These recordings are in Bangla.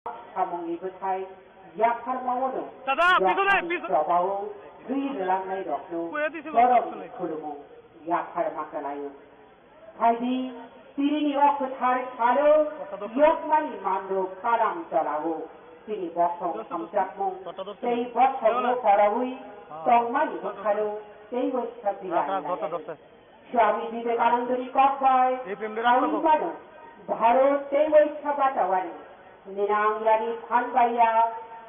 사몽이부타이 야파마오도 다다 야파이 피소네 저바오 그이들랑나이 덕도 저런 구르모 야파를 막아나요 하이디 तिरिनी अफुथार छालो यकमानी मान्दो कालाम चलावो तिनी बसों हमजाकमो तेई बसों पराहुई तंगमानी बखारो तेई वैश्विक स्वामी विवेकानंदरी कब्बाय काउंबानो भारत तेई वैश्विक बातावानी निनांगलानी फानबाया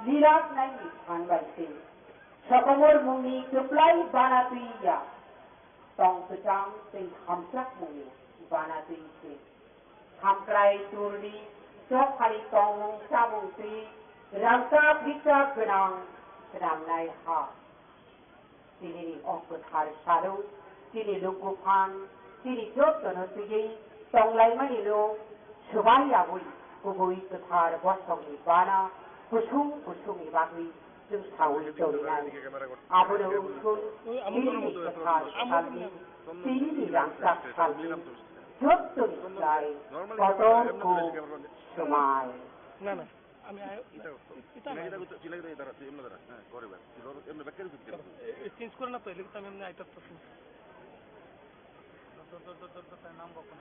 लीलाक नाई फानबायसे सकमोर मुंगी तुपलाई बानातुइया तंग तुचांग तेई हमजाकमोनी बानातुइसे hamklai turdi jokhali tongmung samung tui rangka pita genang sedamnai ha tini ongkuthar salu tini lukupan tini jotono tui tonglai manilo subaya bui kubui kuthar bosongi bana kusung ibagui jung sawi jolinai abono usul tini kuthar salmi tini rangka salmi joto isai kotor ko sumai না না আমি চেঞ্জ করে না তো এলে আমি এমনি আইটার তো নাম বকো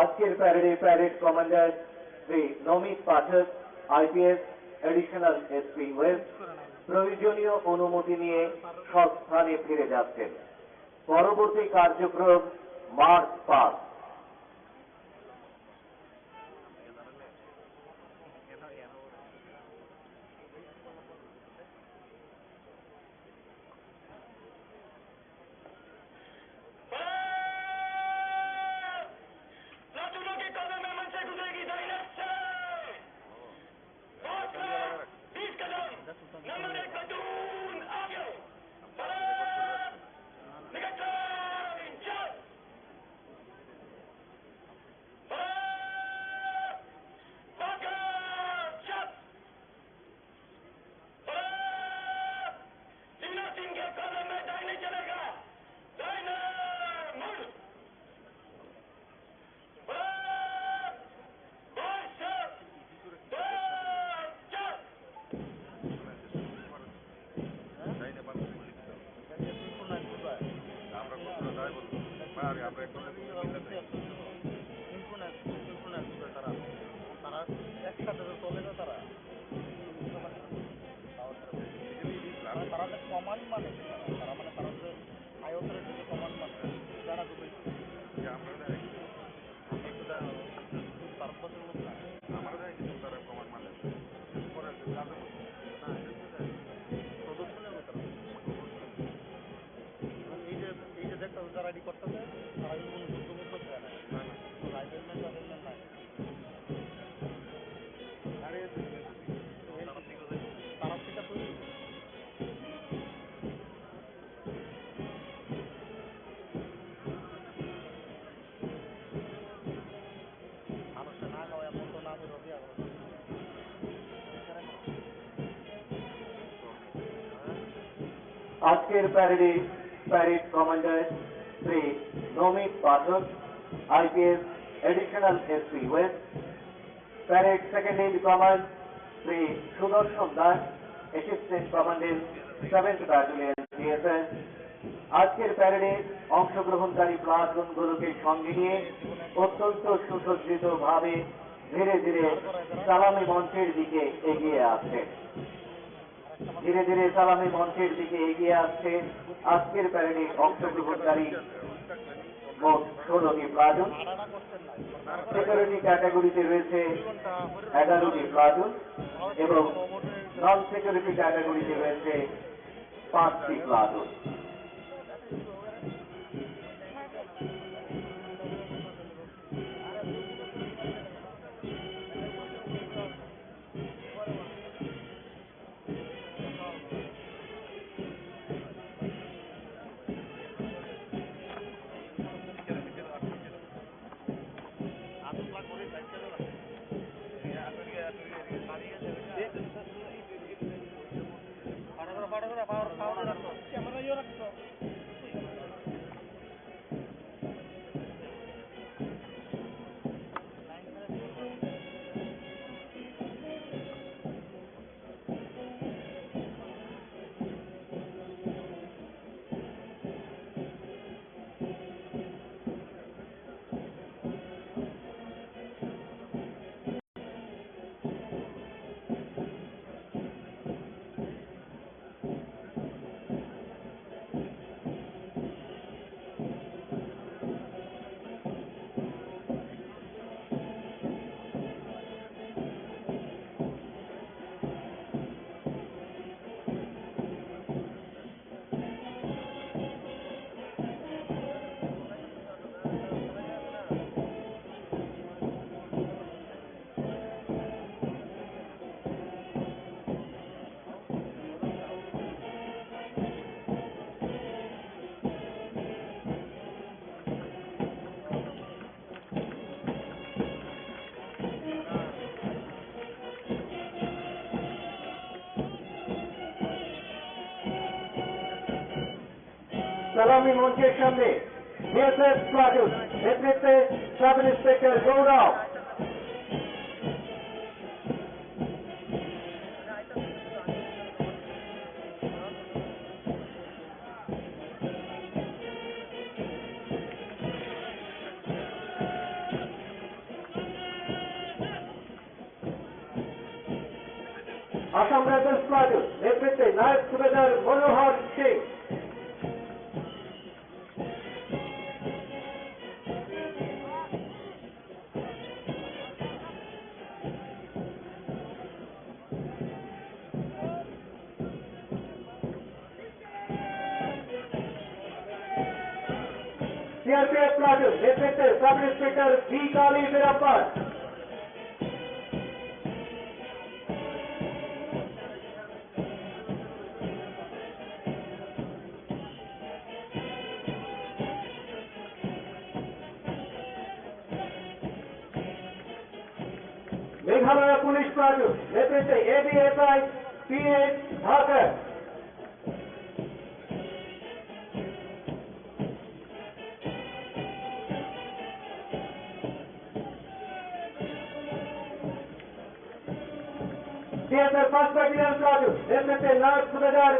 আজকের প্যারেডে parade commander Shri Namit Pathak IPS additional SP West প্রয়োজনীয় অনুমতি নিয়ে স্বস্থানে ফিরে যাচ্ছেন। পরবর্তী কার্যক্রম মার্চ পাস্ট। আজকের প্যারেডে parade commander Shri Namit Pathak IPS additional SP west parade second in command Shri Sudarshan Das assistant commandant 7th battalion DSS আজকের প্যারেডে অংশগ্রহণকারী প্লাটুনগুলোকে সঙ্গে নিয়ে অত্যন্ত সুসজ্জিতভাবে ধীরে ধীরে সালামি মঞ্চের দিকে এগিয়ে আসছে। ধীরে ধীরে সালামি মঞ্চের দিকে এগিয়ে আসছে আজকের প্যারেডে অংশগ্রহণকারী মোট 16টি প্লাটুন। সিকিউরিটি ক্যাটাগরিতে রয়েছে 11টি প্লাটুন এবং নন সিকিউরিটি ক্যাটাগরিতে রয়েছে 5টি প্লাটুন। ক্যামেরা ইয়ে রাখছো সালামি মঞ্চের সামনে বিএসএফ প্লাটুন নেতৃত্বে sub inspector Gaurav. Assam rifles platoon নেতৃত্বে নায়ক সুবেদার মনোহর সিং। सीआरपीएफ प्लाटून नेतृत्वे sub inspector B Kali Veerappan. Meghalaya police platoon नेतृत्वे ABSI PS Dhakar. CSR first battalion platoon नेतृत्वे नायक सुबेदार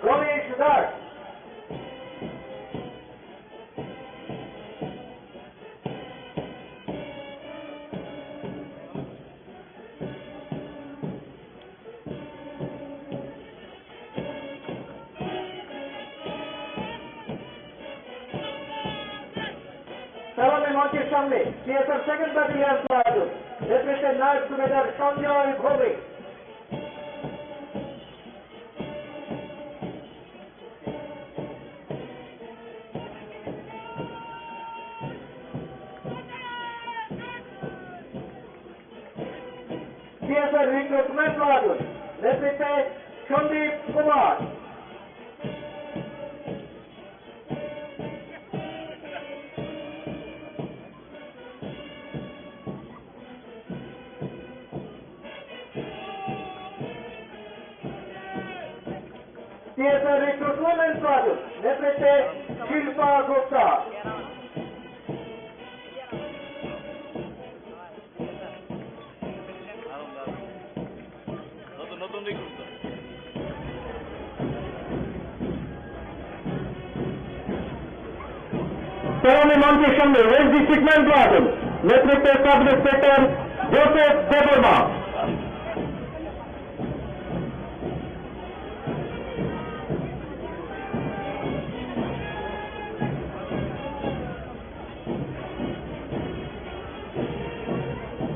गणेश दास। সালামে মঞ্চের সামনে সিএসআর সেকেন্ড ব্যাটালিয়ন প্লাটুন নেতৃত্বে নায়ক subedar Sanjay Bhowmik. CSR recruitment platoon नेतृत्वे Sandeep Kumar. CSR recruitment platoon नेतृत्वे शिल्पा गुप्ता। সালামে মঞ্চের সামনে ওয়েস্ট ডিস্ট্রিক্টমেন্ট প্লাটুন নেতৃত্বে সাব ইন্সপেক্টর জোসেফ দেববর্মা।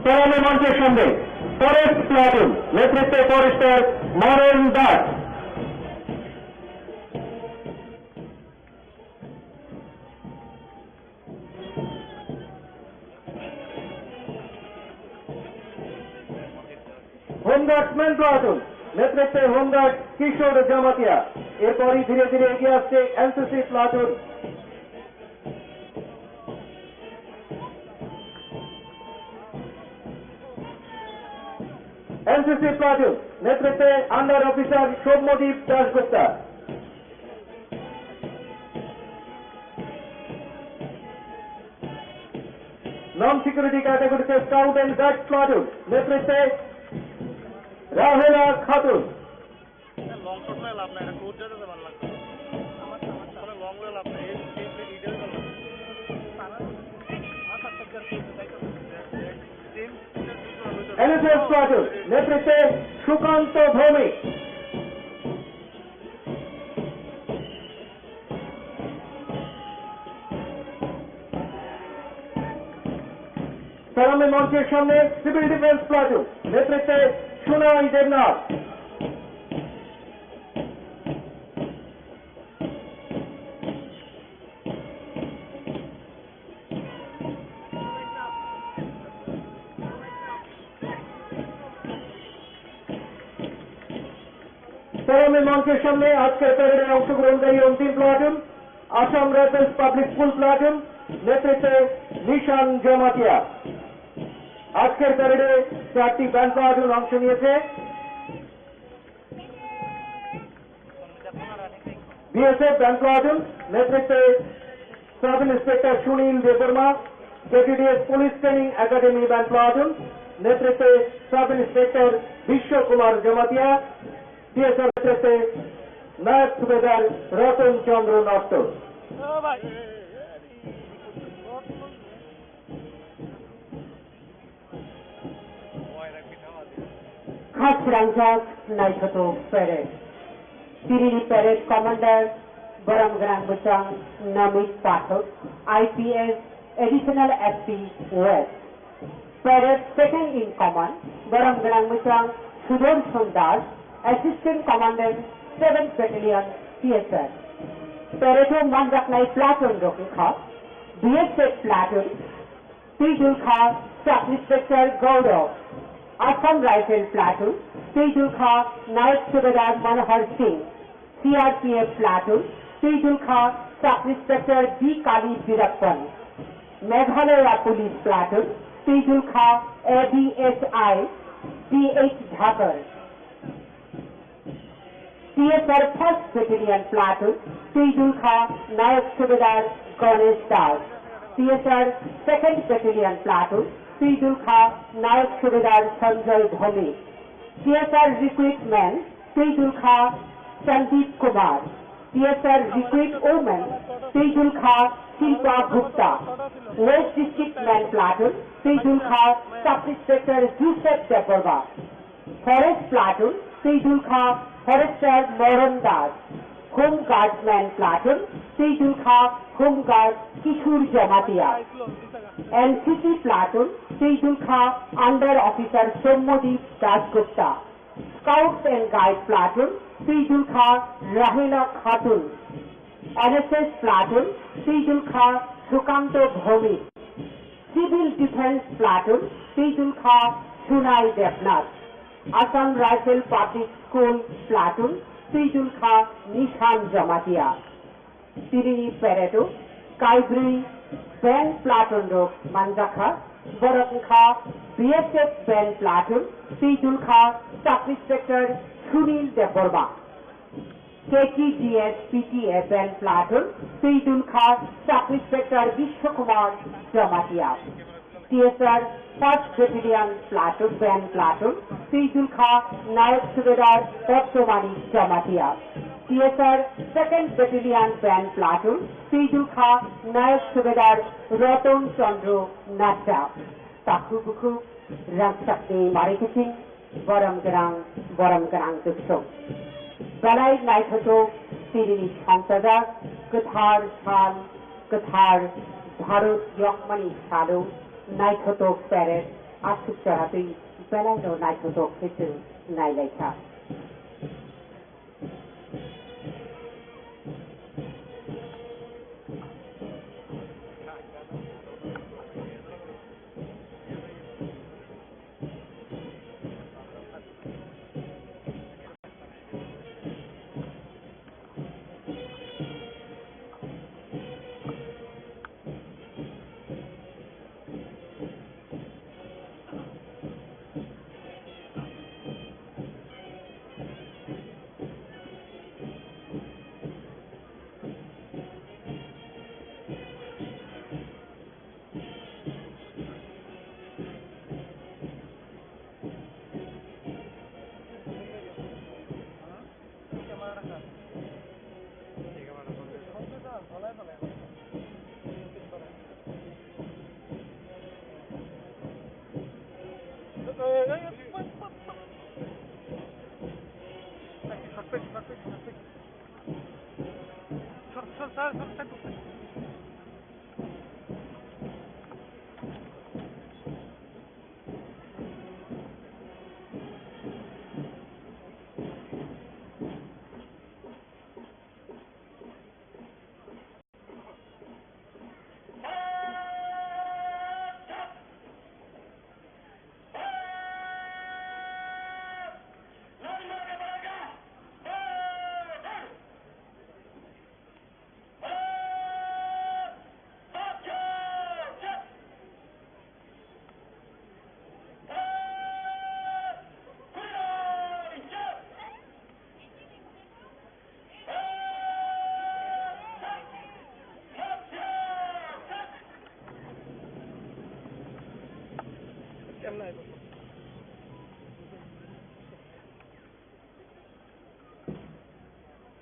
সালামে মঞ্চের সামনে ফরেস্ট প্লাটুন নেতৃত্বে forester Maran Das. Home guardsman platoon নেতৃত্বে হোমগার্ড কিশোর জামাতিয়া। এরপরই ধীরে ধীরে এগিয়ে আসছে এনসিসি প্লাটুন। এনসিসি প্লাটুন নেতৃত্বে under officer Soumyadeep Dasgupta. non-security category Scout and Guard Platoon, নেতৃত্বে রাহেলা খাতুন। লং শট না লাভ নাই, এটা কোচ যেতে ভালো লাগবে। আমার লং হলে লাভ নাই, এই ডিটেইল ভালো লাগবে। NSS Platoon, নেতৃত্বে সুকান্ত ভৌমিক। সালামী মঞ্চের সামনে সিভিল ডিফেন্স প্লাটুন, নেতৃত্বে সুনয় দেবনাথ। সালামী মঞ্চের সামনে আজকের প্যারেডে অংশগ্রহণকারী অন্তিম platoon Assam rifles public school platoon, নেতৃত্বে নিশান জমাতিয়া। আজকের প্যারেডে 4টি ব্যান্ড প্লাটুন অংশ নিয়েছে। বিএসএফ ব্যান্ড প্লাটুন, নেতৃত্বে sub inspector Sunil Debbarma. KTDS police training academy band platoon, নেতৃত্বে sub inspector Biswa Kumar Jamatia. BSF নেতৃত্বে নায়ক সুবেদার রতন চন্দ্র নট্ট। খাস রাংঝাক নাইশত প্যারেড তিরিনি প্যারেড কমান্ডার বরমগ্রাম বুচাং Namit Pathak IPS additional SP west parade second in command বরমগ্রাম বুচাং Sudarshan Das assistant commandant 7th battalion CSR প্যারেডো মানজাকনাই প্লাটুন রকি খাস BSF platoon Tijul Kha Sub Inspector Gaurav Assam Rifle Platoon, Tijul Kha, Naik Subedar Manohar Singh, CRPF Platoon, Tijul Kha, Sub Inspector G. Kali Virappan, Meghalaya Police Platoon, Tijul Kha, ABSI, D.H. Dhakar, CSR 1st Battalion Platoon, Tijul Kha, Naik Subedar Ganesh Das, CSR 2nd Battalion Platoon, Tijul Kha, Naik Subedar Sanjay Dhoni, CSR Recruitment, Tijul Kha, Sandeep Kumar, CSR Recruit Women, Tijul Kha, Shilpa Gupta, West District Man Platoon, Tijul Kha, Sub Inspector Joseph Deborba, Forest Platoon, Tijul Kha, Forester Moran Das, Home Guardsman Platoon, Tijul Kha, Home Guard Kishur Jamatia, NCC Platoon, Tijul Kha, Under Officer Sommodip Dasgupta, Scouts and Guide Platoon, Tijul Kha, Rahila Khatun, NSS Platoon, Tijul Kha, Sukanto Bhomi, Civil Defense Platoon, Tijul Kha, Sunai Devnath, Assam Rifle Public School Platoon, Tijul Kha, Nishan Jamatia, Tirini Peredo, Kaibri, Band Platoon Rok Manjaka, Boran Kha, BSF Band Platoon, Tijul Kha, Sub Inspector Sunil Deborba, KTGS PTA Band Platoon, Tijul Kha, Sub Inspector Vishwakumar Jamatia, CSR 1st Battalion Platoon Band Platoon, Tijul Kha, Naik Subedar Pottomani Jamatia, CSR 2nd Battalion Band Platoon, Tijul Kha, Naik Subedar Roton Chandro Natta, Taku Buku, Ramsakni Mariketing, Boramgarang Dukso. Balai Naikhato, Tirini Shantada, Kathar Shan, Kathar, Bharut Yokmani Sado, Naikhato Parade, Asuk Charapi, Balai no Naikhato Kitu, Nailaita.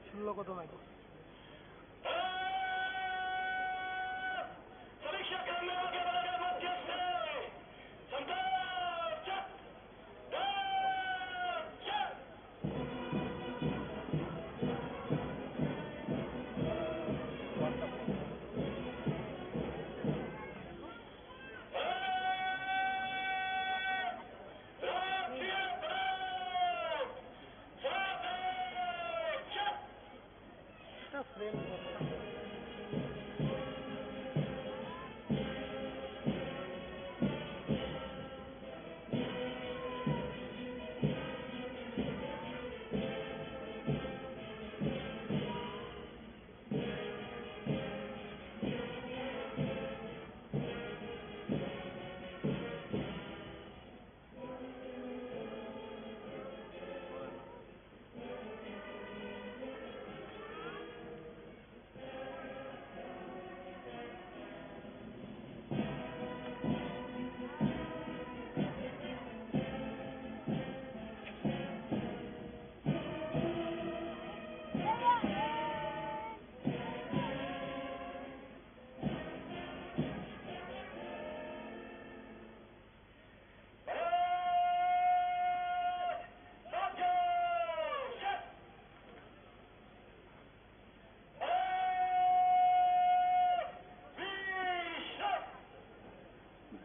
ষোলো কত নাই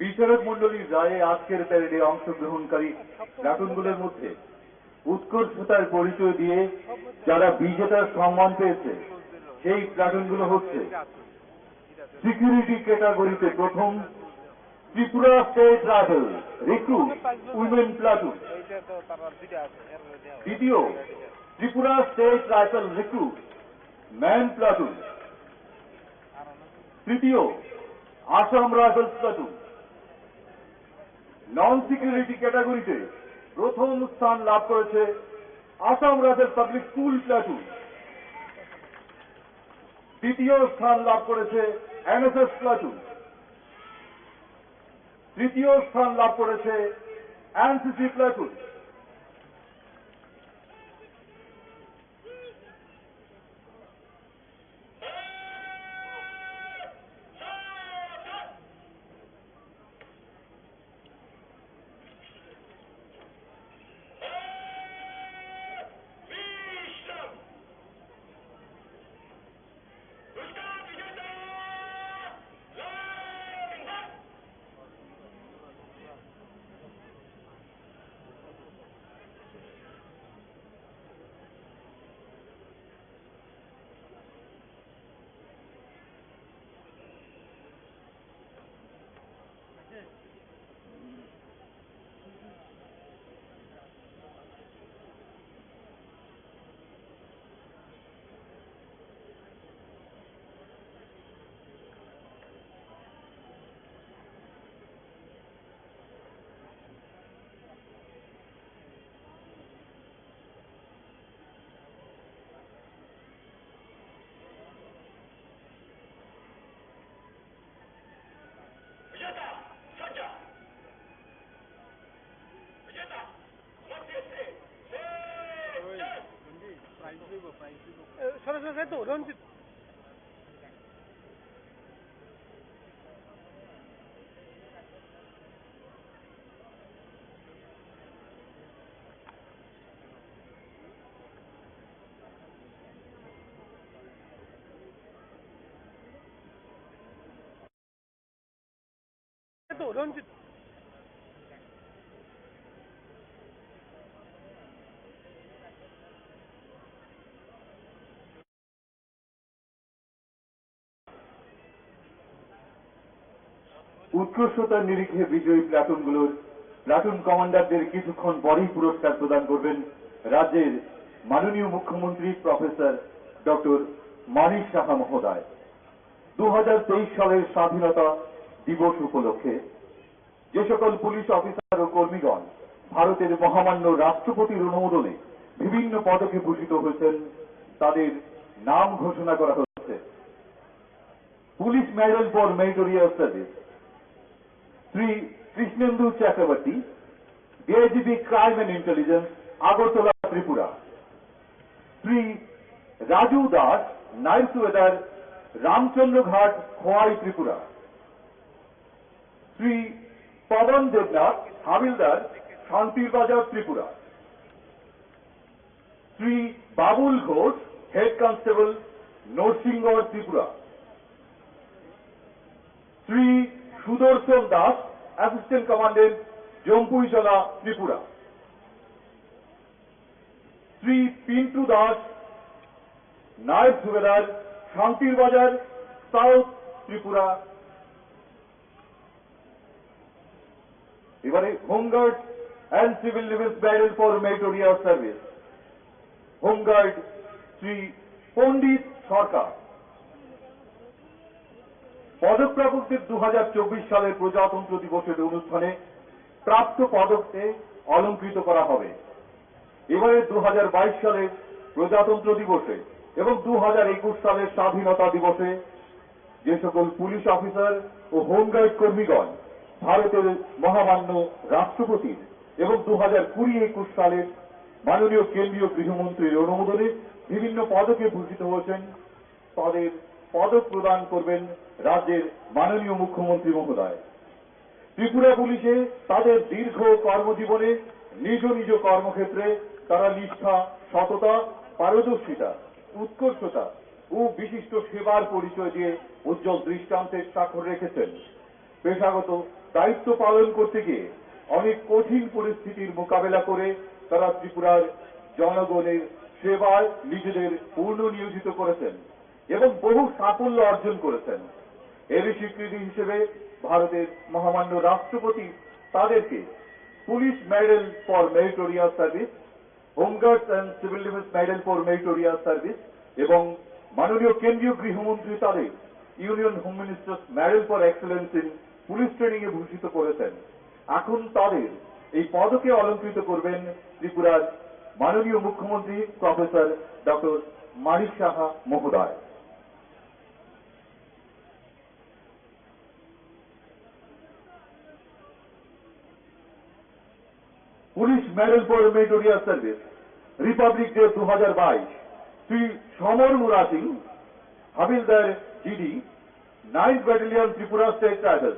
বিচারক মন্ডলীর রায়ে আজকের প্যারেডে অংশগ্রহণকারী প্লাটুনগুলোর মধ্যে উৎকর্ষতার পরিচয় দিয়ে যারা বিজেতার সম্মান পেয়েছে সেই প্লাটুনগুলো হচ্ছে সিকিউরিটি ক্যাটাগরিতে প্রথম Tripura state rifle recruit women platoon, দ্বিতীয় Tripura state rifle recruit man platoon, তৃতীয় Assam rifles platoon. Non security ক্যাটাগরিতে প্রথম স্থান লাভ করেছে Assam rifle public school platoon, দ্বিতীয় স্থান লাভ করেছে এনএসএস প্লাটুন, তৃতীয় স্থান লাভ করেছে এনসিসি প্লাটুন। সরাসরি তো রঞ্জিত রঞ্জিত উৎকর্ষতার নিরিখে বিজয়ী প্লাটুনগুলোর প্লাটুন কমান্ডারদের কিছুক্ষণ পরেই পুরস্কার প্রদান করবেন রাজ্যের মাননীয় মুখ্যমন্ত্রী প্রফেসর ডক্টর মানিক সাহা মহোদয়। 2023 সালের স্বাধীনতা দিবস উপলক্ষে যে সকল পুলিশ অফিসার ও কর্মীগণ ভারতের মহামান্য রাষ্ট্রপতির অনুমোদনে বিভিন্ন পদকে ভূষিত হয়েছেন তাদের নাম ঘোষণা করা হচ্ছে। Police medal for meritorious service Shri Krishnendu Chakraborty, DIGP crime and intelligence, Agartala, Tripura. Shri Raju Das, naib subedar, Ramchandra Ghat, Khowai, Tripura. Shri Pawan Debnath, havildar, Santirbazar, Tripura. Shri Babul Ghosh, head constable, Narsingarh, Tripura. Shri Sudarshan Das, assistant commandant, Jampuijala, Tripura. Shri Pintu Das, naik subedar, Santirbazar, south, Tripura. এবারে home guard and civil defence medal for meritorious service, home guard Shri Pandit Sarkar. পদকপ্রাপকদের 2024 সালের প্রজাতন্ত্র দিবসের অনুষ্ঠানে প্রাপ্ত পদককে অলঙ্কৃত করা হবে। এবারে 2022 সালের প্রজাতন্ত্র দিবসে এবং 2021 সালের স্বাধীনতা দিবসে যে সকল পুলিশ অফিসার ও হোমগার্ড কর্মীগণ ভারতের মহামান্য রাষ্ট্রপতির এবং 2020-21 সালের মাননীয় কেন্দ্রীয় গৃহমন্ত্রীর অনুমোদনে বিভিন্ন পদকে ভূষিত হয়েছেন তাদের পদক প্রদান করবেন রাজ্যের মাননীয় মুখ্যমন্ত্রী মহোদয়। ত্রিপুরা পুলিশে তাদের দীর্ঘ কর্মজীবনে নিজ নিজ কর্মক্ষেত্রে তারা নিষ্ঠা, সততা, পারদর্শিতা, উৎকর্ষতা ও বিশিষ্ট সেবার পরিচয় দিয়ে উজ্জ্বল দৃষ্টান্তের স্বাক্ষর রেখেছেন। পেশাগত দায়িত্ব পালন করতে গিয়ে অনেক কঠিন পরিস্থিতির মোকাবেলা করে তারা ত্রিপুরার জনগণের সেবায় নিজেদের পূর্ণ নিয়োজিত করেছেন এবং বহু সাফল্য অর্জন করেছেন। এরই স্বীকৃতি হিসেবে ভারতের মহামান্য রাষ্ট্রপতি তাদেরকে police medal for meritorious service, home guards and civil defence medal for meritorious service এবং মাননীয় কেন্দ্রীয় গৃহমন্ত্রী তাদের union home minister's medal for excellence in police training এ ভূষিত করেছেন। এখন তাদের এই পদকে অলঙ্কৃত করবেন ত্রিপুরার মাননীয় মুখ্যমন্ত্রী প্রফেসর ডক্টর মানিক সাহা মহোদয়। Police medal for meritorious service, republic day 2022, Shri Samar Mura Singh, havildar, GD, 9th battalion, Tripura state tribal.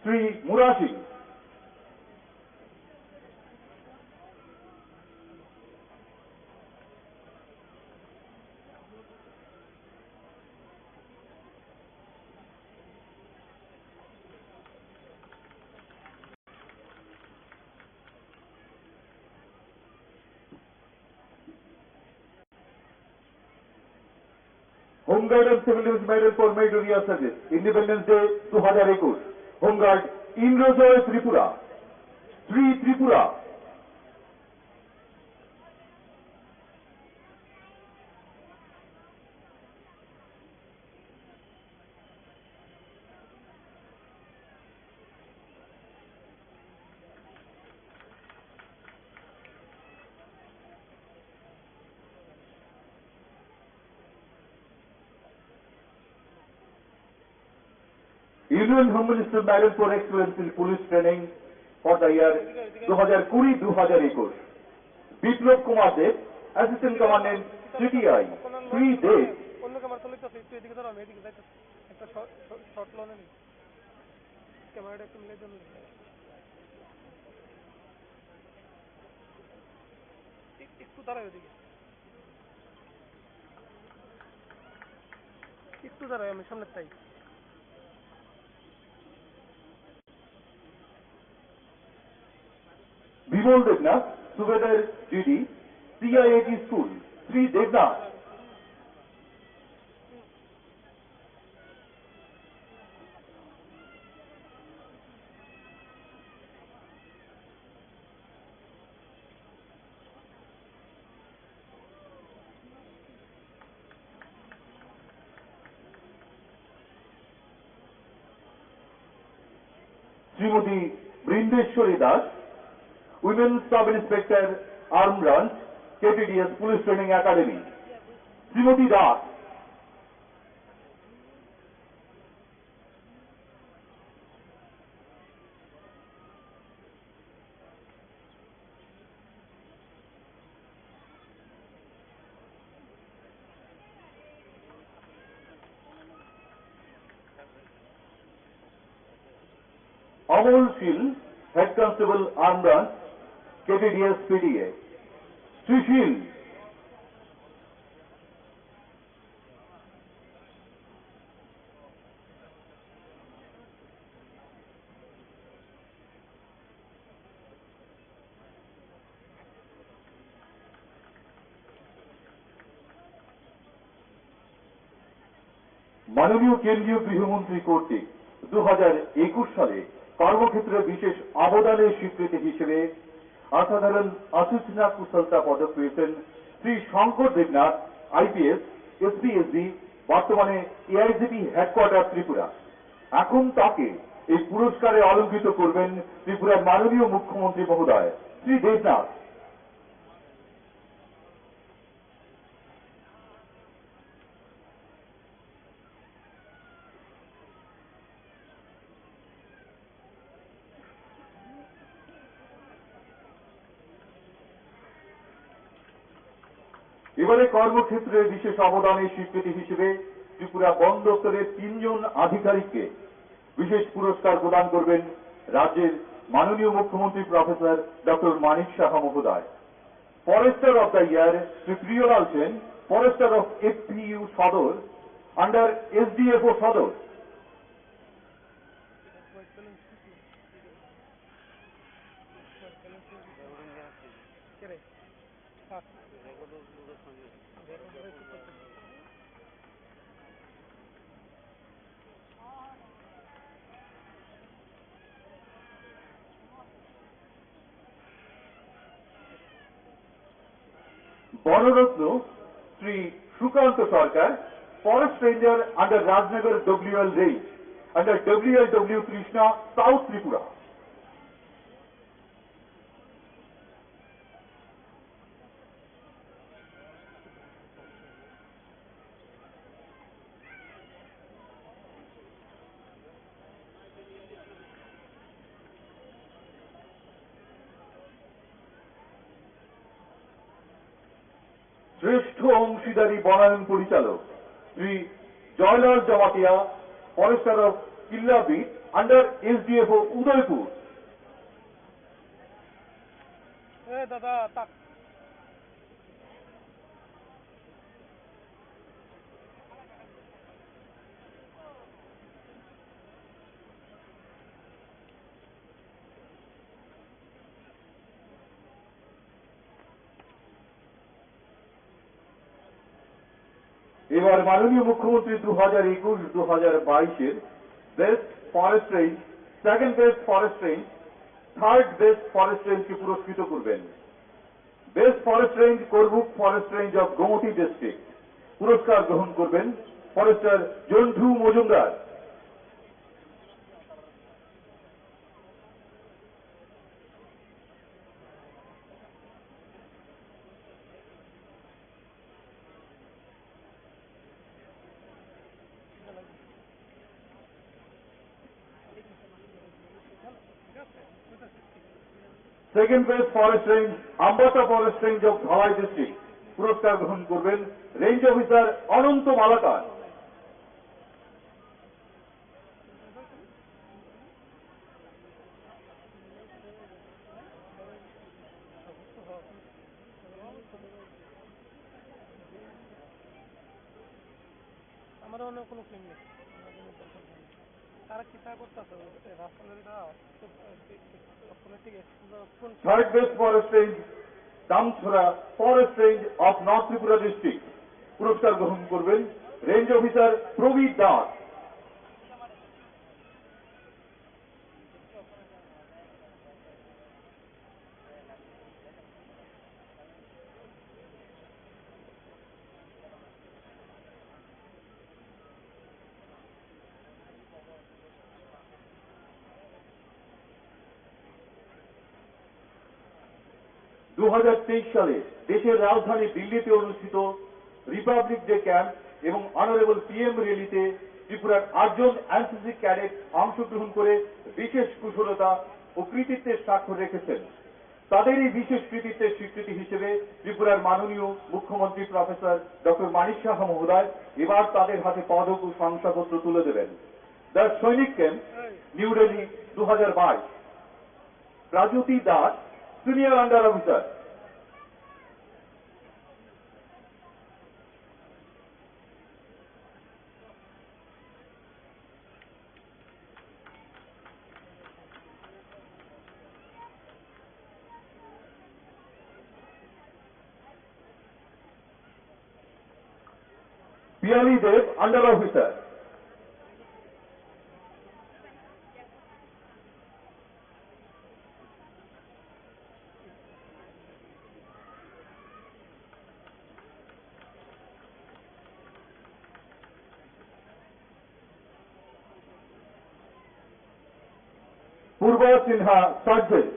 Shri Mura Singh. Home guard and civil defence medal for meritorious service, independence day 2021, home guard, Indrajoy, Tripura. Shri Tripura. Union Home Minister Medal for Excellence in Police Training for the year 2020-2021. Biplab Kumar Deb, assistant commandant, CTI. Shri Deb. অন্য ক্যামেরা চলে যাচ্ছে, একটু এদিকে ধরো, আমি এদিকে যাইতেছি। একটা শর্ট লোনে নি, ক্যামেরাটা একটু মিলে জন্য একটু দাঁড়ায়, ওদিকে একটু দাঁড়ায়, আমি সামনের তাই। Bimal Debnath, subedar GD, CIAT school, Shri Debnath. Shrimati Brindeshwari Das, women sub inspector arm branch, KTDS police training academy. Shrimati Das, Amal Shil, head constable arm branch, KTDS PDA। Shri Shil, মাননীয় কেন্দ্রীয় গৃহমন্ত্রী কর্তৃক 2021 সালে কর্মক্ষেত্রে বিশেষ অবদানের স্বীকৃতি হিসেবে অসাধারণ অসূচনা কুশলতা পদক পেয়েছেন শ্রী শঙ্কর দেবনাথ, IPS, SPSD, বর্তমানে AIGP হেডকোয়ার্টার ত্রিপুরা। এখন তাকে এই পুরস্কারে অলঙ্কৃত করবেন ত্রিপুরার মাননীয় মুখ্যমন্ত্রী মহোদয় শ্রী দেবনাথ। এবারে কর্মক্ষেত্রে বিশেষ অবদানের স্বীকৃতি হিসেবে ত্রিপুরা বন দপ্তরের 3 জন আধিকারিককে বিশেষ পুরস্কার প্রদান করবেন রাজ্যের মাননীয় মুখ্যমন্ত্রী প্রফেসর ডক্টর মানিক সাহা মহোদয়। Forester of the year Shri Priyalal Sen, forester of FPU Sadar under SDFO Sadar. Banaratna Shri Sukanta Sarkar, forest ranger under Rajnagar WL range, under WLW Krishna, south Tripura. শ্রেষ্ঠ অংশীদারি বনায়ন পরিচালক Shri Jaylal Jamatia, forester of Killa beat under SDFO Udaipur. দাদা তাক এবার মাননীয় মুখ্যমন্ত্রী 2021-2022 best forest range, second best forest range, third best forest রেঞ্জকে পুরস্কৃত করবেন। Best forest range Karbook forest range of Gomati district পুরস্কার গ্রহণ করবেন forester Jontu Majumdar. Second best forest range Ambassa forest range of Dhalai district পুরস্কার গ্রহণ করবেন রেঞ্জ অফিসার অনন্ত মালাকার। আমারও অন্য কোনো ক্লেম নেই। Third best forest range, Damchora Forest Range of North Tripura District. পুরস্কার গ্রহণ করবেন রেঞ্জ অফিসার প্রবীর দাস। সালে দেশের রাজধানী দিল্লিতে অনুষ্ঠিত রিপাবলিক ডে ক্যাম্প এবং অনারেবল পিএম র্যালিতে ত্রিপুরার 8 জন এনসিসি ক্যাডেট অংশগ্রহণ করে বিশেষ কুশলতা ও কৃতিত্বের স্বাক্ষর রেখেছেন। তাদের এই বিশেষ কৃতিত্বের স্বীকৃতি হিসেবে ত্রিপুরার মাননীয় মুখ্যমন্ত্রী প্রফেসর ডক্টর মানিক সাহা মহোদয় এবার তাদের হাতে পদক ও শংসাপত্র তুলে দেবেন। The Sainik camp, new Delhi 2022। Prajyoti Das, senior under officer. Piyali Deb, under officer. Purba Sinha, sergeant.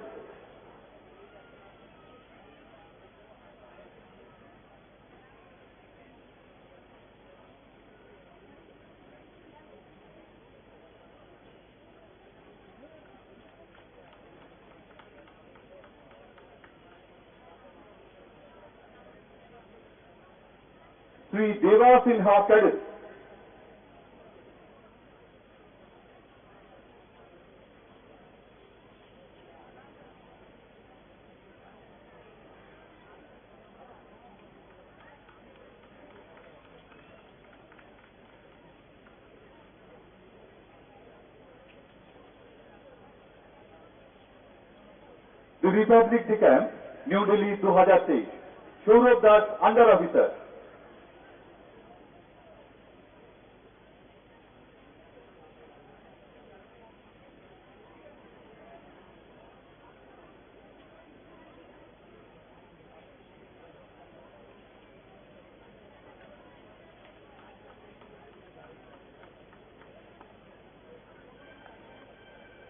Shri Deba Sinha, cadet. The Republic Day Camp, New Delhi 2023. Sourav Das, under officer.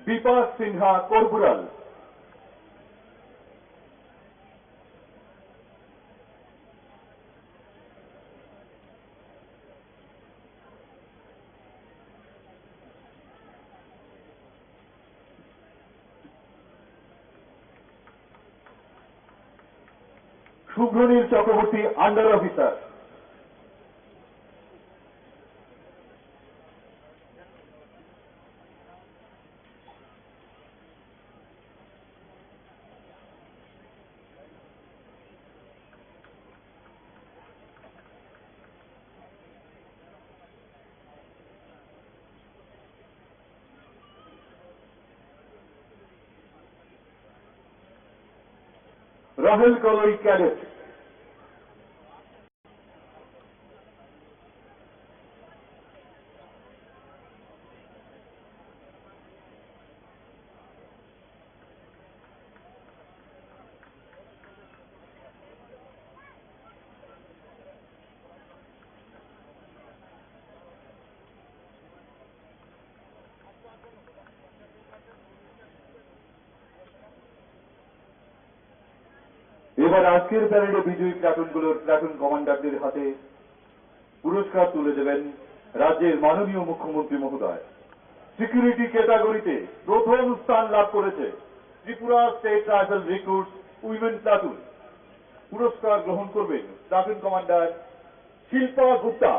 Bipash Sinha, corporal. Shubhranil Chakraborty, under officer. Rahel Kalai, cadet. এবার আজকের প্যারেডে বিজয়ী প্লাটুনগুলোর প্লাটুন কমান্ডারদের হাতে পুরস্কার তুলে দেবেন রাজ্যের মাননীয় মুখ্যমন্ত্রী মহোদয়। সিকিউরিটি ক্যাটাগরিতে প্রথম স্থান লাভ করেছে Tripura state rifle recruits women platoon. পুরস্কার গ্রহণ করবেন প্লাটুন কমান্ডার শিল্পা গুপ্তা।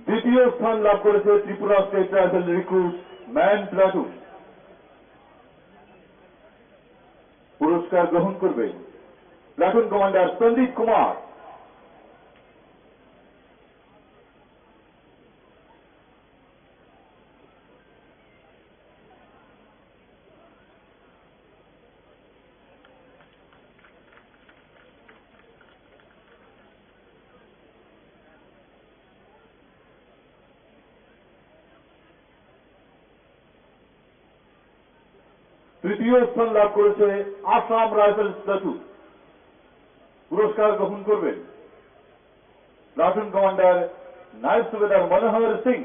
দ্বিতীয় স্থান লাভ করেছে Tripura state rifle recruit man platoon. পুরস্কার গ্রহণ করবেন প্লাটুন কমান্ডার সন্দীপ কুমার। তৃতীয় স্থান লাভ করেছে আসাম রাইফেলস প্লাটুন। পুরস্কার গ্রহণ করবেন প্লাটুন কমান্ডার নায়ব সুবেদার মনোহর সিং।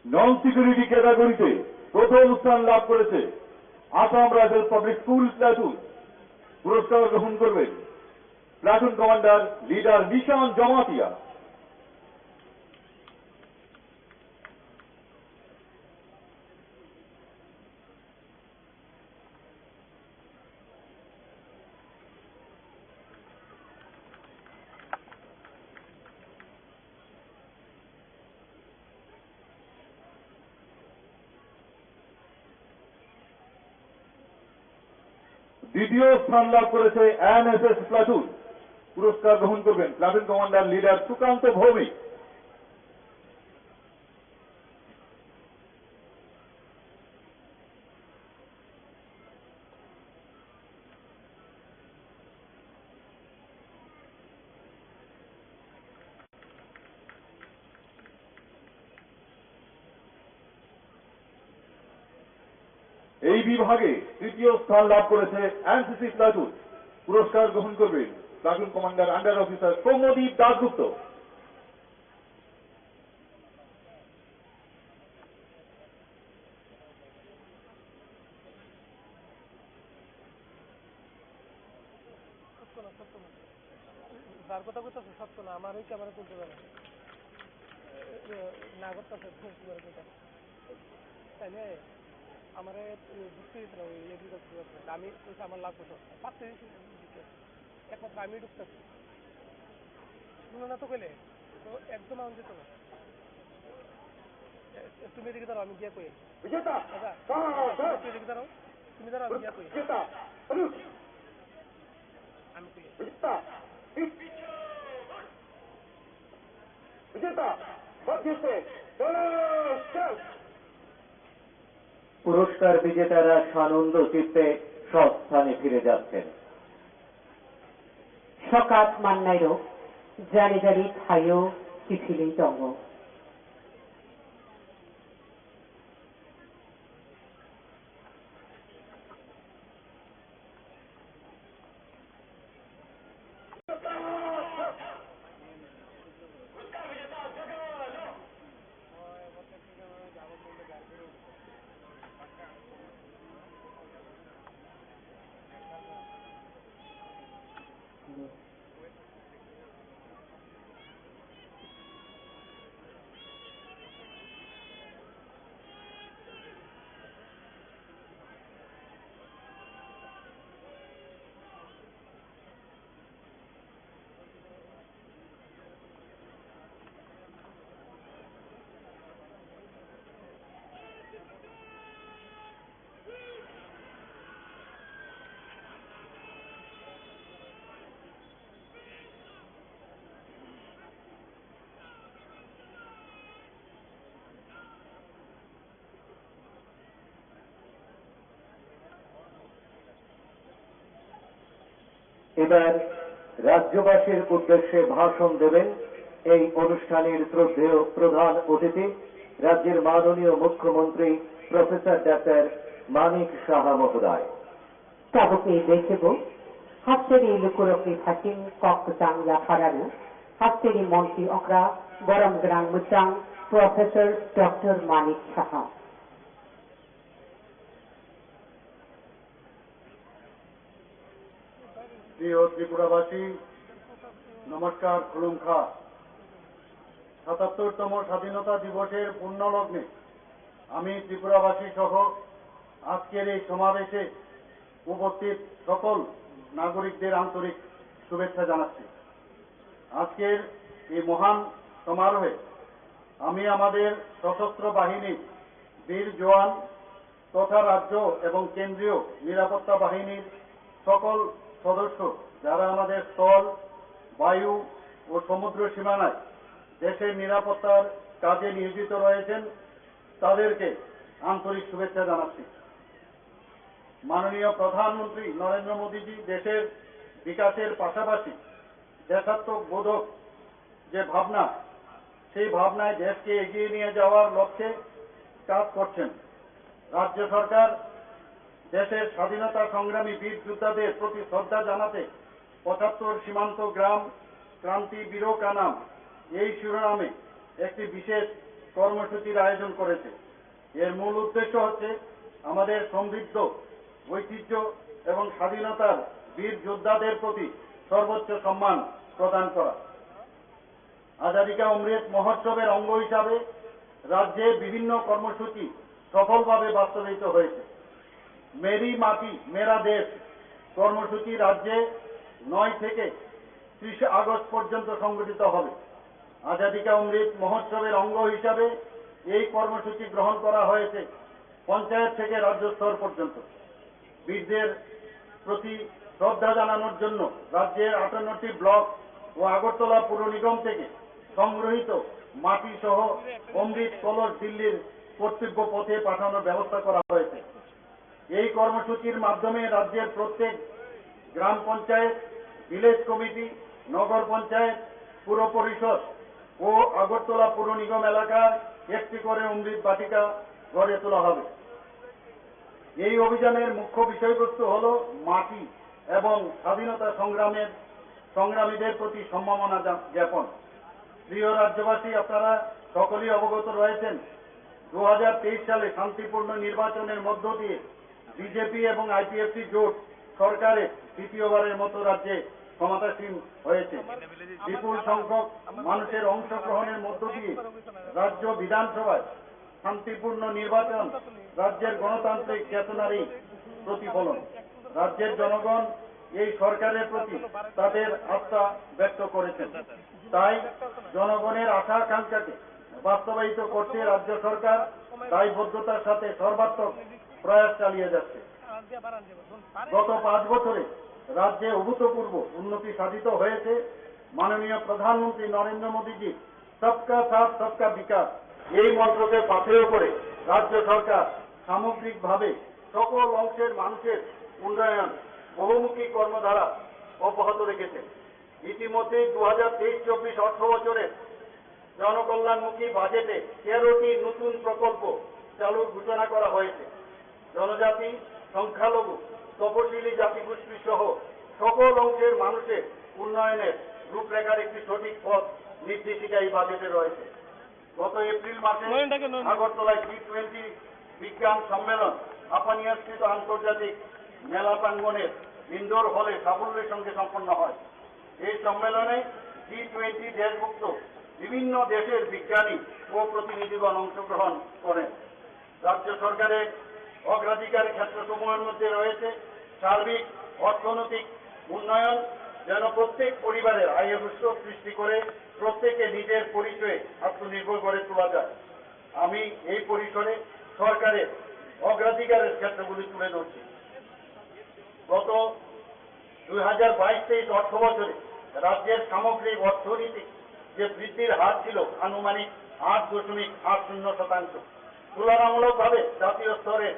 নন সিকিউরিটি ক্যাটাগরিতে প্রথম স্থান লাভ করেছে Assam rifle public school platoon. পুরস্কার গ্রহণ করবেন প্লাটুন কমান্ডার লিডার নিশান জমাতিয়া। দ্বিতীয় স্থান লাভ করেছে এনএসএস প্লাটুন। পুরস্কার গ্রহণ করবেন platoon commander leader Sukanta Bhowmik. এই বিভাগে তৃতীয় স্থান লাভ করেছে এনসিসি প্লাটুন। পুরস্কার গ্রহণ করবেন platoon commander under officer Soumyadeep Dasgupta. যার কথা করতেছে সত্য না, আমার ওই ক্যামেরা তুলতে পারে না করতেছে তাইলে আমার ঢুকতে দিতে ওই এগ্রিকালচার আমি আমার লাভ করতে পারতে একমাত্র আমি ঢুকতেছি শুনো না তো কইলে তো একদম আমি যেত না। তুমি এদিকে দাঁড়াও, আমি গিয়ে কই এদিকে দাঁড়াও, তুমি দাঁড়াও, আমি গিয়ে কই আমি কই পুরস্কার বিজেতারা সানন্দ চিত্তে স্বস্থানে ফিরে যাচ্ছেন। সকাত মান্নাইরো জানি জানি ঠাইও চিঠিলেই দङ। এবার রাজ্যবাসীর উদ্দেশ্যে ভাষণ দেবেন এই অনুষ্ঠানের শ্রদ্ধেয় প্রধান অতিথি রাজ্যের মাননীয় মুখ্যমন্ত্রী প্রফেসর ডাক্তার মানিক সাহা মহোদয়। তাবুকে দেখব হাফসেরি লুকুরকি থাকিং ককচাং ইয়াফারানু হাফসেরি মন্ত্রী অকরা বরম গ্রাং মুচাং প্রফেসর ডক্টর মানিক সাহা। প্রিয় ত্রিপুরাবাসী, নমস্কার, খুলুমখা। ৭৭তম স্বাধীনতা দিবসের পুণ্যলগ্নে আমি ত্রিপুরাবাসী সহ আজকের এই সমাবেশে উপস্থিত সকল নাগরিকদের আন্তরিক শুভেচ্ছা জানাচ্ছি। আজকের এই মহান সমারোহে আমি আমাদের সশস্ত্র বাহিনীর বীর জওয়ান তথা রাজ্য এবং কেন্দ্রীয় নিরাপত্তা বাহিনীর সকল সদস্য যারা আমাদের স্থল, বায়ু ও সমুদ্র সীমানায় দেশের নিরাপত্তার কাজে নিয়োজিত রয়েছেন তাদেরকে আন্তরিক শুভেচ্ছা জানাচ্ছি। মাননীয় প্রধানমন্ত্রী নরেন্দ্র মোদীজি দেশের বিকাশের পাশাপাশি দেশাত্মবোধক যে ভাবনা, সেই ভাবনায় দেশকে এগিয়ে নিয়ে যাওয়ার লক্ষ্যে কাজ করছেন। রাজ্য সরকার দেশের স্বাধীনতা সংগ্রামী বীর যোদ্ধাদের প্রতি শ্রদ্ধা জানাতে ৭৫ সীমান্ত গ্রাম ক্রান্তি বীরকা নাম এই শিরোনামে একটি বিশেষ কর্মসূচির আয়োজন করেছে। এর মূল উদ্দেশ্য হচ্ছে আমাদের সমৃদ্ধ ঐতিহ্য এবং স্বাধীনতার বীর যোদ্ধাদের প্রতি সর্বোচ্চ সম্মান প্রদান করা। আজাদী কা অমৃত মহোৎসবের অঙ্গ হিসাবে রাজ্যে বিভিন্ন কর্মসূচি সফলভাবে বাস্তবায়িত হয়েছে। মেরি মাটি মেরা দেশ কর্মসূচি রাজ্যে 9 থেকে 30 আগস্ট পর্যন্ত সংগঠিত হবে। আজাদী কা অমৃত মহোৎসবের অঙ্গ হিসাবে এই কর্মসূচি গ্রহণ করা হয়েছে পঞ্চায়েত থেকে রাজ্য স্তর পর্যন্ত। বীরদের প্রতি শ্রদ্ধা জানানোর জন্য রাজ্যের 58টি ব্লক ও আগরতলা পুর নিগম থেকে সংগৃহীত মাটি সহ অমৃত কলস দিল্লির কর্তব্য পথে পাঠানোর ব্যবস্থা করা হয়েছে। এই কর্মসূচির মাধ্যমে রাজ্যের প্রত্যেক গ্রাম পঞ্চায়েত, ভিলেজ কমিটি, নগর পঞ্চায়েত, পুর পরিষদ ও আগরতলা পুর নিগম এলাকার একটি করে অমৃত বাটিকা গড়ে তোলা হবে। এই অভিযানের মুখ্য বিষয়বস্তু হল মাটি এবং স্বাধীনতা সংগ্রামীদের প্রতি সম্মাননা জ্ঞাপন। প্রিয় রাজ্যবাসী, আপনারা সকলেই অবগত রয়েছেন 2023 সালে শান্তিপূর্ণ নির্বাচনের মধ্য দিয়ে বিজেপি এবং আইপিএফটি জোট সরকারের দ্বিতীয়বারের মতো রাজ্যে ক্ষমতাসীন হয়েছে। বিপুল সংখ্যক মানুষের অংশগ্রহণের মধ্য দিয়ে রাজ্য বিধানসভায় শান্তিপূর্ণ নির্বাচন রাজ্যের গণতান্ত্রিক চেতনারই প্রতিফলন। রাজ্যের জনগণ এই সরকারের প্রতি তাদের আস্থা ব্যক্ত করেছেন। তাই জনগণের আশা আকাঙ্ক্ষাকে বাস্তবায়িত করতে রাজ্য সরকার দায়বদ্ধতার সাথে সর্বাত্মক প্রয়াস চালিয়ে যাচ্ছে। গত 5 বছরে রাজ্যে অভূতপূর্ব উন্নতি সাধিত হয়েছে। মাননীয় প্রধানমন্ত্রী নরেন্দ্র মোদীজি সবকা সাথ সবকা বিকাশ এই মন্ত্রকে পাথেয় করে রাজ্য সরকার সামগ্রিকভাবে সকল অংশের মানুষের উন্নয়ন বহুমুখী কর্মধারা অব্যাহত রেখেছে। ইতিমধ্যে 2023-24 অর্থ বছরের জনকল্যাণমুখী বাজেটে 13টি নতুন প্রকল্প চালুর ঘোষণা করা হয়েছে। জনজাতি, সংখ্যালঘু, তপশিলি জাতিগোষ্ঠী সহ সকল অংশের মানুষের উন্নয়নের রূপরেখার একটি সঠিক পথ নির্দেশিকা এই বাজেটে রয়েছে। গত এপ্রিল মাসে আগরতলায় G20 বিজ্ঞান সম্মেলন আপানিয়াস্থিত আন্তর্জাতিক মেলা প্রাঙ্গণের ইনডোর হলে সাফল্যের সঙ্গে সম্পন্ন হয়। এই সম্মেলনে G20 দেশভুক্ত বিভিন্ন দেশের বিজ্ঞানী ও প্রতিনিধিগণ অংশগ্রহণ করেন। রাজ্য সরকারের অগ্রাধিকার ক্ষেত্রসমূহের মধ্যে রয়েছে সার্বিক অর্থনৈতিক উন্নয়ন, যেন প্রত্যেক পরিবারের আয়ের উৎস সৃষ্টি করে প্রত্যেকে নিজের পরিচয়ে আত্মনির্ভর করে তোলা যায়। আমি এই পরিসরে সরকারের অগ্রাধিকারের ক্ষেত্রগুলি তুলে ধরছি। গত 2022-23 অর্থ বছরে রাজ্যের সামগ্রিক অর্থনৈতিক যে বৃদ্ধির হার ছিল আনুমানিক 8.80%। তুলনামূলকভাবে জাতীয় স্তরে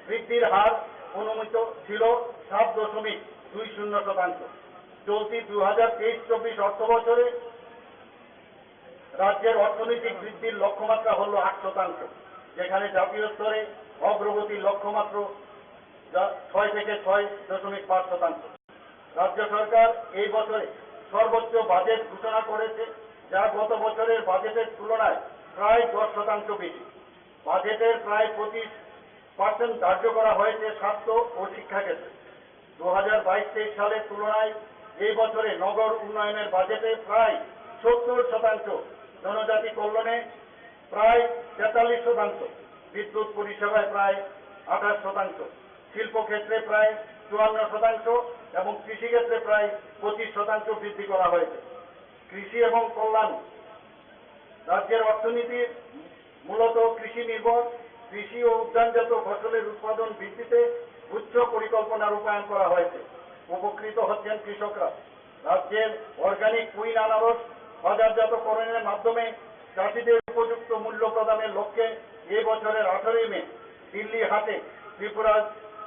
বৃদ্ধির হার অনুমিত ছিল 7.20%। চলতি 2023-24 অর্থ বছরে রাজ্যের অর্থনৈতিক বৃদ্ধির লক্ষ্যমাত্রা হল 8%, যেখানে জাতীয় স্তরে অগ্রগতির লক্ষ্যমাত্রা 6 থেকে 6.5%। রাজ্য সরকার এই বছরে সর্বোচ্চ বাজেট ঘোষণা করেছে, যা গত বছরের বাজেটের তুলনায় প্রায় 10% বেশি। বাজেটের প্রায় 25% ধার্য করা হয়েছে স্বাস্থ্য ও শিক্ষা ক্ষেত্রে। 2022-23 সালের তুলনায় এই বছরে নগর উন্নয়নের বাজেটে প্রায় 70%, জনজাতি কল্যাণে প্রায় 43%, বিদ্যুৎ পরিষেবায় প্রায় 28%, শিল্পক্ষেত্রে প্রায় 54% এবং কৃষিক্ষেত্রে প্রায় 25% বৃদ্ধি করা হয়েছে। কৃষি এবং কল্যাণ রাজ্যের অর্থনীতি মূলত কৃষি নির্ভর। কৃষি ও উদ্যানজাত ফসলের উৎপাদন বৃদ্ধিতে উচ্চ পরিকল্পনা রূপায়ণ করা হয়েছে। উপকৃত হচ্ছেন কৃষকরা। রাজ্যের অর্গানিক কুইন আনারস বাজারজাতকরণের মাধ্যমে চাষিদের উপযুক্ত মূল্য প্রদানের লক্ষ্যে এ বছরের 18 মে দিল্লি হাটে Tripura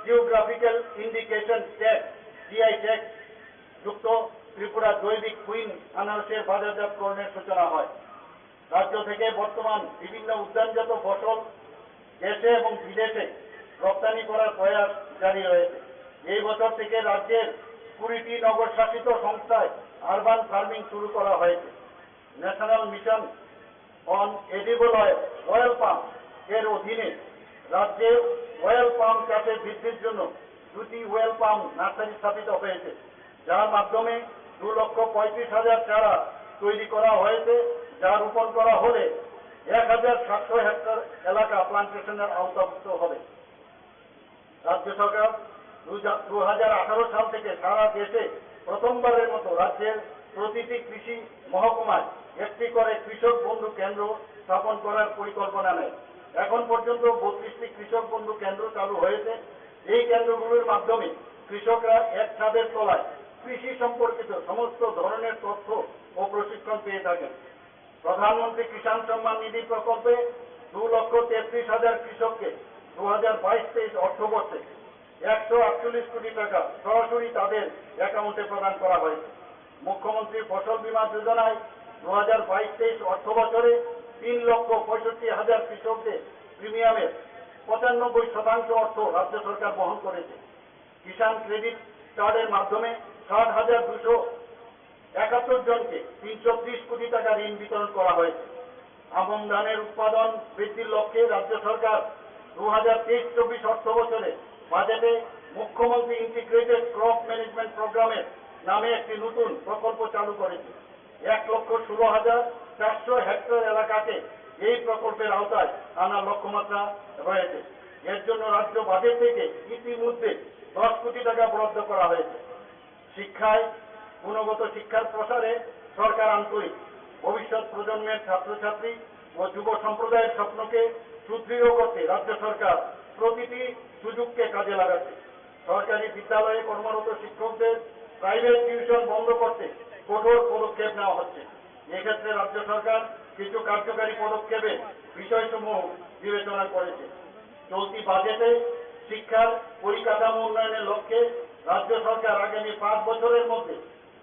geographical indication tag GI tag যুক্ত ত্রিপুরা জৈবিক কুইন আনারসের বাজারজাতকরণের সূচনা হয়। রাজ্য থেকে বর্তমান বিভিন্ন উদ্যানজাত ফসল দেশে এবং বিদেশে রপ্তানি করার প্রয়াস জারি রয়েছে। এই বছর থেকে রাজ্যের 20টি নগর শাসিত সংস্থায় আরবান ফার্মিং শুরু করা হয়েছে। National mission on edible oil palm এর অধীনে রাজ্যে অয়েল পাম চাষের বৃদ্ধির জন্য 2টি অয়েল পাম নার্সারি স্থাপিত হয়েছে, যার মাধ্যমে 2,35,000 চারা তৈরি করা হয়েছে, যা রোপণ করা হলে 1,700 হেক্টর এলাকা প্লান্টেশনের আওতাভুক্ত হবে। রাজ্য সরকার 2018 সাল থেকে সারা দেশে প্রথমবারের মতো রাজ্যের প্রতিটি কৃষি মহকুমায় একটি করে কৃষক বন্ধু কেন্দ্র স্থাপন করার পরিকল্পনা নেয়। এখন পর্যন্ত 32টি কৃষক বন্ধু কেন্দ্র চালু হয়েছে। এই কেন্দ্রগুলোর মাধ্যমে কৃষকরা এক ছাদের তলায় কৃষি সম্পর্কিত সমস্ত ধরনের তথ্য ও প্রশিক্ষণ পেয়ে থাকেন। প্রধানমন্ত্রী কিষাণ সম্মান নিধি প্রকল্পে 2,33,000 কৃষককে 2022-23 অর্থবর্ষে 148 কোটি টাকা সরাসরি তাদের অ্যাকাউন্টে প্রদান করা হয়েছে। মুখ্যমন্ত্রী ফসল বীমা যোজনায় 2022-23 অর্থ বছরে 3,65,000 কৃষকদের প্রিমিয়ামের 95% অর্থ রাজ্য সরকার বহন করেছে। কিষাণ ক্রেডিট কার্ডের মাধ্যমে 60,271 জনকে 330 কোটি টাকা ঋণ বিতরণ করা হয়েছে। আমন ধানের উৎপাদন বৃদ্ধির লক্ষ্যে রাজ্য সরকার 2023-24 অর্থ বছরে বাজেটে মুখ্যমন্ত্রী ইন্টিগ্রেটেড ক্রপ ম্যানেজমেন্ট প্রোগ্রামের নামে একটি নতুন প্রকল্প চালু করেছে। 1,16,400 হেক্টর এলাকাকে এই প্রকল্পের আওতায় আনার লক্ষ্যমাত্রা রয়েছে। এর জন্য রাজ্য বাজেট থেকে ইতিমধ্যে 10 কোটি টাকা বরাদ্দ করা হয়েছে। শিক্ষায় গুণগত শিক্ষার প্রসারে সরকার আন্তরিক। ভবিষ্যৎ প্রজন্মের ছাত্রছাত্রী ও যুব সম্প্রদায়ের স্বপ্নকে সুদৃঢ় করতে রাজ্য সরকার প্রতিটি সুযোগকে কাজে লাগাচ্ছে। সরকারি বিদ্যালয়ে কর্মরত শিক্ষকদের প্রাইভেট টিউশন বন্ধ করতে কঠোর পদক্ষেপ নেওয়া হচ্ছে। এক্ষেত্রে রাজ্য সরকার কিছু কার্যকারী পদক্ষেপে বিষয়সমূহ বিবেচনা করেছে। চলতি বাজেটে শিক্ষার পরিকাঠামো উন্নয়নের লক্ষ্যে রাজ্য সরকার আগামী 5 বছরের মধ্যে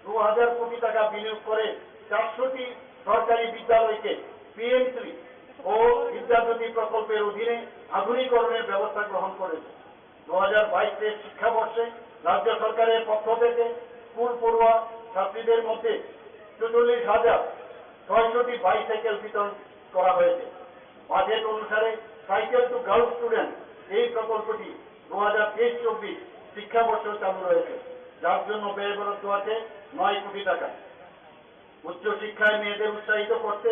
2,000 কোটি টাকা বিনিয়োগ করে 400টি সরকারি বিদ্যালয়কে PM3 ও বিদ্যাজ্যোতি প্রকল্পের অধীনে আধুনিকরণের ব্যবস্থা গ্রহণ করেছে। 2022-23 শিক্ষাবর্ষে রাজ্য সরকারের পক্ষ থেকে স্কুল পড়ুয়া ছাত্রীদের মধ্যে 44,600টি বাইসাইকেল বিতরণ করা হয়েছে। বাজেট অনুসারে সাইকেল টু গার্ল স্টুডেন্ট এই প্রকল্পটি 2023-24 শিক্ষাবর্ষ চালু রয়েছে, যার জন্য ব্যয় বরাদ্দ আছে 9 কোটি টাকা। উচ্চশিক্ষায় মেয়েদের উৎসাহিত করতে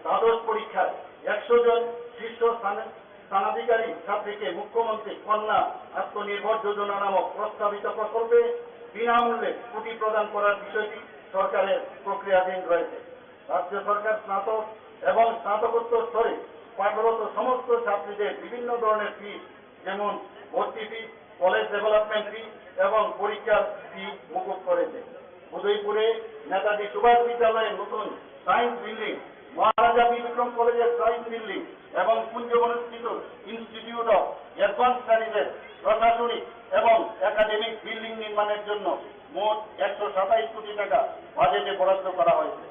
দ্বাদশ পরীক্ষায় 100 জন শীর্ষ স্থানাধিকারী ছাত্রীকে মুখ্যমন্ত্রী কন্যা আত্মনির্ভর যোজনা নামক প্রস্তাবিত প্রকল্পে বিনামূল্যে স্কুটি প্রদান করার বিষয়টি সরকারের প্রক্রিয়াধীন রয়েছে। রাজ্য সরকার স্নাতক এবং স্নাতকোত্তর স্তরে পাঠরত সমস্ত ছাত্রীদের বিভিন্ন ধরনের ফি, যেমন ভর্তি ফি, কলেজ ডেভেলপমেন্ট ফি এবং পরীক্ষার ফি মকুব করেছে। উদয়পুরে নেতাজি সুভাষ বিদ্যালয়ের নতুন সায়েন্স বিল্ডিং, মহারাজা বিক্রম কলেজের সায়েন্স বিল্ডিং এবং কুঞ্জবনস্থিত ইনস্টিটিউট অফ অ্যাডভান্স স্টাডিজের প্রশাসনিক এবং একাডেমিক বিল্ডিং নির্মাণের জন্য মোট 127 কোটি টাকা বাজেটে বরাদ্দ করা হয়েছে।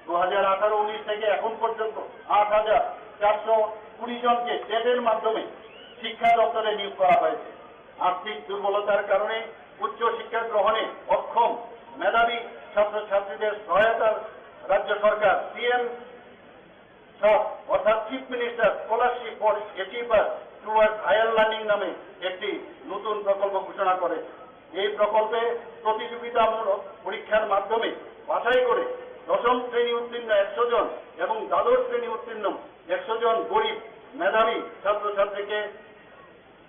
2018-19 থেকে এখন পর্যন্ত 8,420 জনকে টেটের মাধ্যমে শিক্ষা দপ্তরে নিয়োগ করা হয়েছে। আর্থিক দুর্বলতার কারণে উচ্চ শিক্ষা গ্রহণে অক্ষম মেধাবী ছাত্রছাত্রীদের সহায়তার রাজ্য সরকার PM অর্থাৎ chief minister scholarship for achiever towards higher learning নামে একটি নতুন প্রকল্প ঘোষণা করে। এই প্রকল্পে প্রতিযোগিতামূলক পরীক্ষার মাধ্যমে বাছাই করে দশম শ্রেণী উত্তীর্ণ 100 জন এবং দ্বাদশ শ্রেণী উত্তীর্ণ 100 জন গরিব মেধাবী ছাত্রছাত্রীকে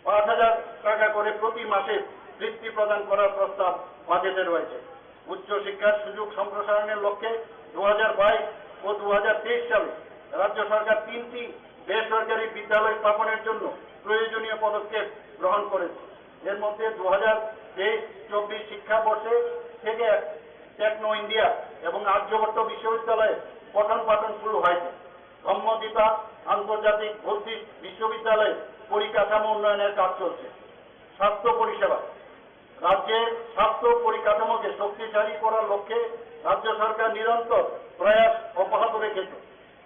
5,000 টাকা করে প্রতি মাসে বৃত্তি প্রদান করার প্রস্তাব বাজেটে রয়েছে। উচ্চশিক্ষার সুযোগ সম্প্রসারণের লক্ষ্যে 2022 ও 2023 সালে রাজ্য সরকার 3টি বেসরকারি বিদ্যালয় স্থাপনের জন্য প্রয়োজনীয় পদক্ষেপ গ্রহণ করেছে। এর মধ্যে 2023-24 শিক্ষাবর্ষে থেকে টেকনো ইন্ডিয়া এবং আর্যভট্ট বিশ্ববিদ্যালয়ে পঠন পাঠন শুরু হয়েছে। ব্রহ্মদীপা আন্তর্জাতিক বৌদ্ধিক বিশ্ববিদ্যালয়ে পরিকাঠামো উন্নয়নের কাজ চলছে। স্বাস্থ্য পরিষেবা, রাজ্যের স্বাস্থ্য পরিকাঠামোকে শক্তিশালী করার লক্ষ্যে রাজ্য সরকার নিরন্তর প্রয়াস অব্যাহত রেখেছে।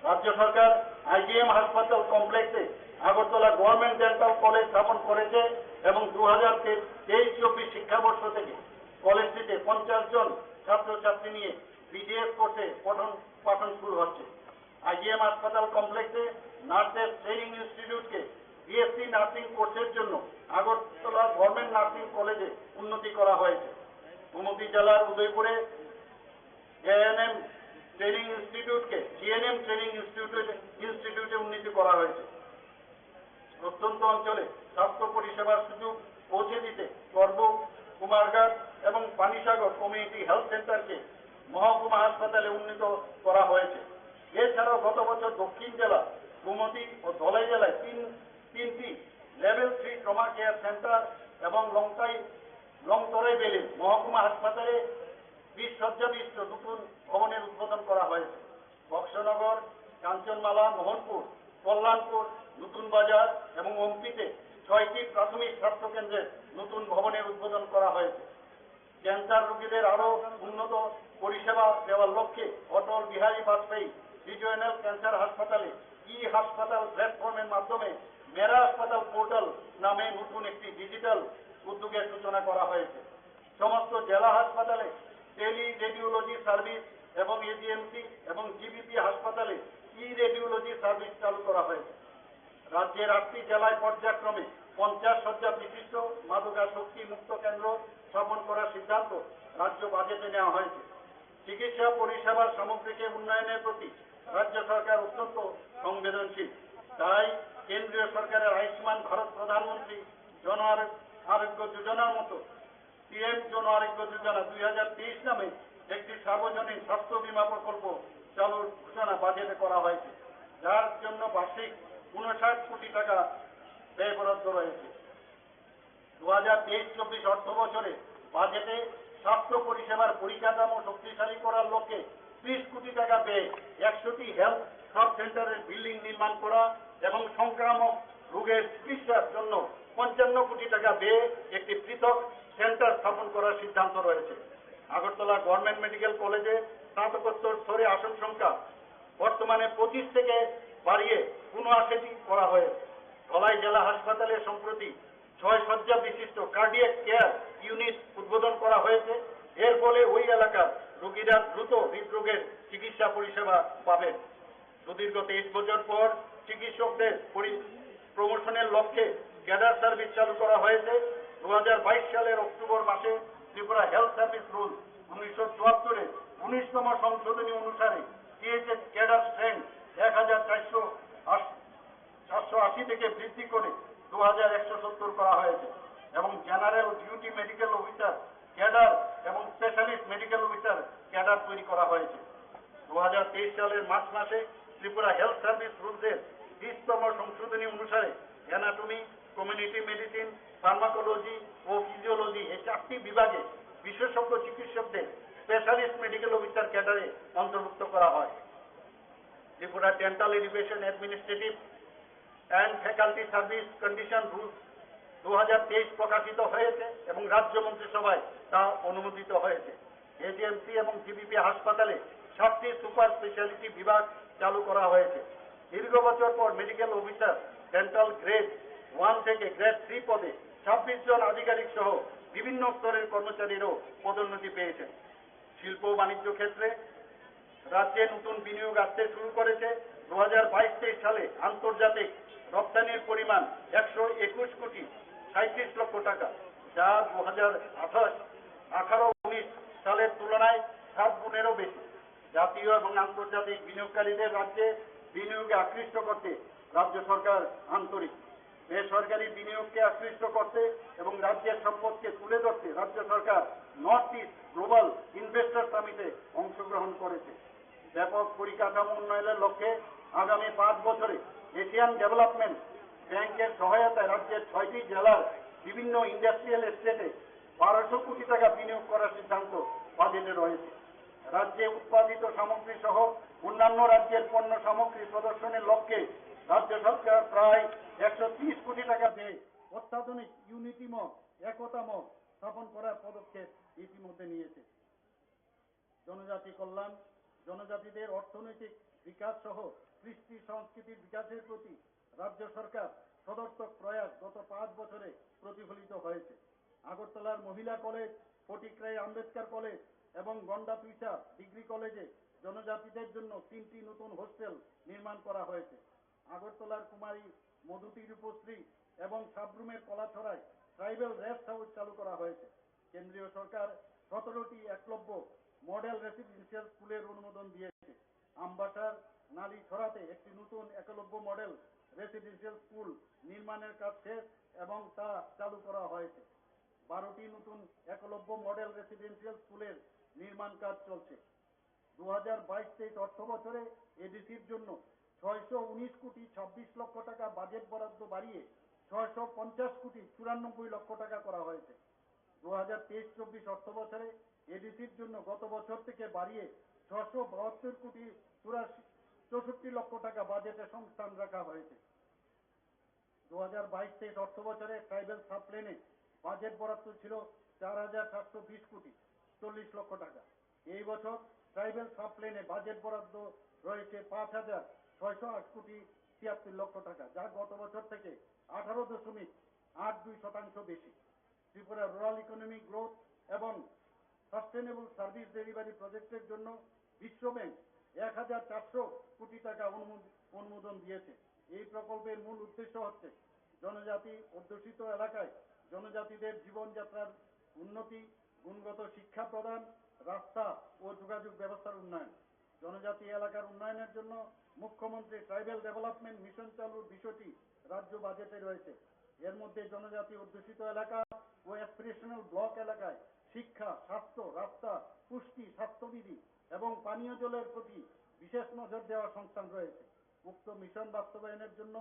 রাজ্য সরকার আইজিএম হাসপাতাল কমপ্লেক্সে আগরতলা গভর্নমেন্ট ডেন্টাল কলেজ স্থাপন করেছে এবং 2023-24 শিক্ষাবর্ষ থেকে কলেজটিতে 50 জন ছাত্রছাত্রী নিয়ে বিডিএস কোর্সে পঠন পাঠন শুরু হচ্ছে। আইজিএম হাসপাতাল কমপ্লেক্সে নার্সেস ট্রেনিং ইনস্টিটিউটকে বিএসসি নার্সিং কোর্সের জন্য আগরতলা গভর্নমেন্ট নার্সিং কলেজে উন্নতি করা হয়েছে। গোমতী জেলার উদয়পুরে এএনএম ট্রেনিং ইনস্টিটিউটকে জিএনএম ট্রেনিং ইনস্টিটিউটে উন্নতি করা হয়েছে। প্রত্যন্ত অঞ্চলে স্বাস্থ্য পরিষেবার সুযোগ পৌঁছে দিতে করব, কুমারঘাট এবং পানিসাগর কমিউনিটি হেলথ সেন্টারকে মহকুমা হাসপাতালে উন্নীত করা হয়েছে। এছাড়াও গত বছর দক্ষিণ জেলা গোমতী ও ধলাই জেলায় তিনটি লেভেল 3 ট্রমা কেয়ার সেন্টার এবং লংতরাই বেলে মহকুমা হাসপাতালে 20 শয্যা বিশিষ্ট নতুন ভবনের উদ্বোধন করা হয়েছে। বক্সনগর, কাঞ্চনমালা, মোহনপুর, কল্যাণপুর, নতুন বাজার এবং ওমপিতে 6টি প্রাথমিক স্বাস্থ্য কেন্দ্রের নতুন ভবনের উদ্বোধন করা হয়েছে। ক্যান্সার রোগীদের আরও উন্নত পরিষেবা দেওয়ার লক্ষ্যে অটল বিহারী বাজপেয়ী রিজিওনাল ক্যান্সার হাসপাতালে হাসপাতাল প্ল্যাটফর্মের মাধ্যমে মেরা হাসপাতাল পোর্টাল নামে নতুন একটি ডিজিটাল উদ্যোগের সূচনা করা হয়েছে। সমস্ত জেলা হাসপাতালে টেলি রেডিওলজি সার্ভিস এবং এজিএমসি এবং জিবিপি হাসপাতালে রেডিওলজি সার্ভিস চালু করা হয়েছে। রাজ্যের 8টি জেলায় পর্যায়ক্রমে 50 শয্যা বিশিষ্ট মাদকাসক্তি মুক্ত কেন্দ্র স্থাপন করার সিদ্ধান্ত রাজ্য বাজেটে নেওয়া হয়েছে। চিকিৎসা পরিষেবার সামগ্রিক উন্নয়নের প্রতি রাজ্য সরকার অত্যন্ত সংবেদনশীল। তাই কেন্দ্রীয় সরকারের আয়ুষ্মান ভারত প্রধানমন্ত্রী জন আরোগ্য যোজনার মতো পিএম জন আরোগ্য যোজনা 2023 নামে একটি সার্বজনীন স্বাস্থ্য বীমা প্রকল্প চালুর ঘোষণা বাজেটে করা হয়েছে, যার জন্য বার্ষিক 59 কোটি টাকা ব্যয় বরাদ্দ রয়েছে। 2023-24 অর্থ বছরে বাজেটে স্বাস্থ্য পরিষেবার পরিকাঠামো শক্তিশালী করার লক্ষ্যে 30 কোটি টাকা ব্যয়ে 100টি হেলথ সাব সেন্টারের বিল্ডিং নির্মাণ করা এবং সংক্রামক রোগের চিকিৎসার জন্য 55 কোটি টাকা ব্যয়ে একটি পৃথক সেন্টার স্থাপন করার সিদ্ধান্ত রয়েছে। আগরতলা গভর্নমেন্ট মেডিকেল কলেজে স্নাতকোত্তর স্তরে আসন সংখ্যা বর্তমানে 25 থেকে বাড়িয়ে 79টি করা হয়েছে। ধলাই জেলা হাসপাতালে সম্প্রতি 6 শয্যা বিশিষ্ট কার্ডিয়াক কেয়ার ইউনিট উদ্বোধন করা হয়েছে। এর ফলে ওই এলাকার রোগীরা দ্রুত হৃদরোগের চিকিৎসা পরিষেবা পাবেন। সুদীর্ঘ 23 বছর পর চিকিৎসকদের প্রমোশনের লক্ষ্যে ক্যাডার সার্ভিস চালু করা হয়েছে। 2022 সালের অক্টোবর মাসে ত্রিপুরা হেলথ সার্ভিস রুল 1974-এর 19তম সংশোধনী অনুসারে টিএইচএস ক্যাডার স্ট্রেংথ 1480 থেকে বৃদ্ধি করে 2170 করা হয়েছে এবং general duty medical officer cadre এবং স্পেশালিস্ট মেডিকেল অফিসার ক্যাডার তৈরি করা হয়েছে। 2023 সালের মার্চ মাসে ত্রিপুরা হেলথ সার্ভিস রুলসের 20তম সংশোধনী অনুসারে অ্যানাটমি, কমিউনিটি মেডিসিন, ফার্মাকোলজি ও ফিজিওলজি এই 4টি বিভাগে বিশেষজ্ঞ চিকিৎসকদের স্পেশালিস্ট মেডিকেল অফিসার ক্যাডারে অন্তর্ভুক্ত করা হয়। Tripura dental education administrative and faculty service condition rules 2023 প্রকাশিত হয়েছে এবং রাজ্য মন্ত্রিসভায় তা অনুমোদিত হয়েছে। এজিএমসি এবং জিবিপি হাসপাতালে 7টি সুপার স্পেশালিটি বিভাগ চালু করা হয়েছে। দীর্ঘ বছর পর মেডিকেল অফিসার ডেন্টাল গ্রেড 1 থেকে গ্রেড 3 পদে 26 জন আধিকারিক সহ বিভিন্ন স্তরের কর্মচারীরাও পদোন্নতি পেয়েছেন। শিল্প ও বাণিজ্য ক্ষেত্রে রাজ্যে নতুন বিনিয়োগ আসতে শুরু করেছে। 2022-23 সালে আন্তর্জাতিক রপ্তানির পরিমাণ 121 কোটি 37 লক্ষ টাকা। যা 2018-19 সালের তুলনায় 7 গুণেরও বেশি। জাতীয় এবং আন্তর্জাতিক বিনিয়োগকারীদের রাজ্যে বিনিয়োগে আকৃষ্ট করতে রাজ্য সরকার আন্তরিক। বেসরকারি বিনিয়োগকে আকৃষ্ট করতে এবং রাজ্যের সম্পদকে তুলে ধরতে রাজ্য সরকার নর্থ ইস্ট গ্লোবাল ইনভেস্টর সামিটে অংশগ্রহণ করেছে। ব্যাপক পরিকাঠামো উন্নয়নের লক্ষ্যে আগামী 5 বছরে এশিয়ান ডেভেলপমেন্ট ব্যাংকের সহায়তায় রাজ্যের 6টি জেলার বিভিন্ন ইন্ডাস্ট্রিয়াল এস্টেটে 1200 কোটি টাকা বিনিয়োগ করার সিদ্ধান্ত বাজেটে রয়েছে। রাজ্যে উৎপাদিত সামগ্রী সহ অন্যান্য রাজ্যের পণ্য সামগ্রী প্রদর্শনের লক্ষ্যে রাজ্য সরকার প্রায় 130 কোটি টাকা দিয়ে অত্যাধুনিক ইউনিটি মল, একতা মল স্থাপন করার পদক্ষেপ ইতিমধ্যে নিয়েছে। জনজাতি কল্যাণ, জনজাতিদের অর্থনৈতিক বিকাশ সহ কৃষ্টি সংস্কৃতির বিকাশের প্রতি রাজ্য সরকার সদর্থক প্রয়াস গত 5 বছরে প্রতিফলিত হয়েছে। আগরতলার মহিলা কলেজ, ফটিকরাই আম্বেদকর কলেজ এবং গন্ডাতুইচা ডিগ্রি কলেজে জনজাতিদের জন্য 3টি নতুন হোস্টেল নির্মাণ করা হয়েছে। আগরতলার কুমারী মধুতি রূপশ্রী এবং সাবরুমের কলাছড়ায় ট্রাইবেল রেস্ট হাউস চালু করা হয়েছে। কেন্দ্রীয় সরকার 17টি একলব্য মডেল রেসিডেন্সিয়াল স্কুলের অনুমোদন দিয়েছে। আমবাসার নালীছড়াতে একটি নতুন একলব্য মডেল রেসিডেন্সিয়াল স্কুল নির্মাণের কাজ শেষ এবং তা চালু করা হয়েছে। 12টি নতুন একলব্য মডেল রেসিডেন্সিয়াল স্কুলের নির্মাণ কাজ চলছে। 2022-23 অর্থ বছরে এডিসির জন্য 619 কোটি 26 লক্ষ টাকা বাজেট বরাদ্দ বাড়িয়ে 650 কোটি 94 লক্ষ টাকা করা হয়েছে। 2023-24 অর্থ বছরে এডিসির জন্য গত বছর থেকে বাড়িয়ে 672 কোটি 64 লক্ষ টাকা বাজেটে সংস্থান রাখা হয়েছে। 2022-23 অর্থ বছরে ট্রাইবেল সাবপ্লেনে বাজেট বরাদ্দ ছিল 4720 কোটি 40 লক্ষ টাকা। এই বছর ট্রাইবেল সাবপ্লেনে বাজেট বরাদ্দ রয়েছে 5608 কোটি 76 লক্ষ টাকা, যা গত বছর থেকে 18.82% বেশি। ত্রিপুরা রুরাল ইকোনমিক গ্রোথ এবং সাস্টেনেবল সার্ভিস ডেলিভারি প্রজেক্টের জন্য বিশ্ব ব্যাংক 1400 কোটি টাকা অনুমোদন দিয়েছে। এই প্রকল্পের মূল উদ্দেশ্য হচ্ছে জনজাতি অধ্যুষিত এলাকায় জনজাতিদের জীবনযাত্রার উন্নতি, গুণগত শিক্ষা প্রদান, রাস্তা ও যোগাযোগ ব্যবস্থার উন্নয়ন। জনজাতি এলাকার উন্নয়নের জন্য মুখ্যমন্ত্রী ট্রাইবেল ডেভেলপমেন্ট মিশন চালুর বিষয়টি রাজ্য বাজেটে রয়েছে। এর মধ্যে জনজাতি অধ্যুষিত এলাকা ও অ্যাসপিরেশনাল ব্লক এলাকায় শিক্ষা, স্বাস্থ্য, রাস্তা, পুষ্টি, স্বাস্থ্যবিধি এবং পানীয় জলের প্রতি বিশেষ নজর দেওয়ার সংস্থান রয়েছে। উক্ত মিশন বাস্তবায়নের জন্য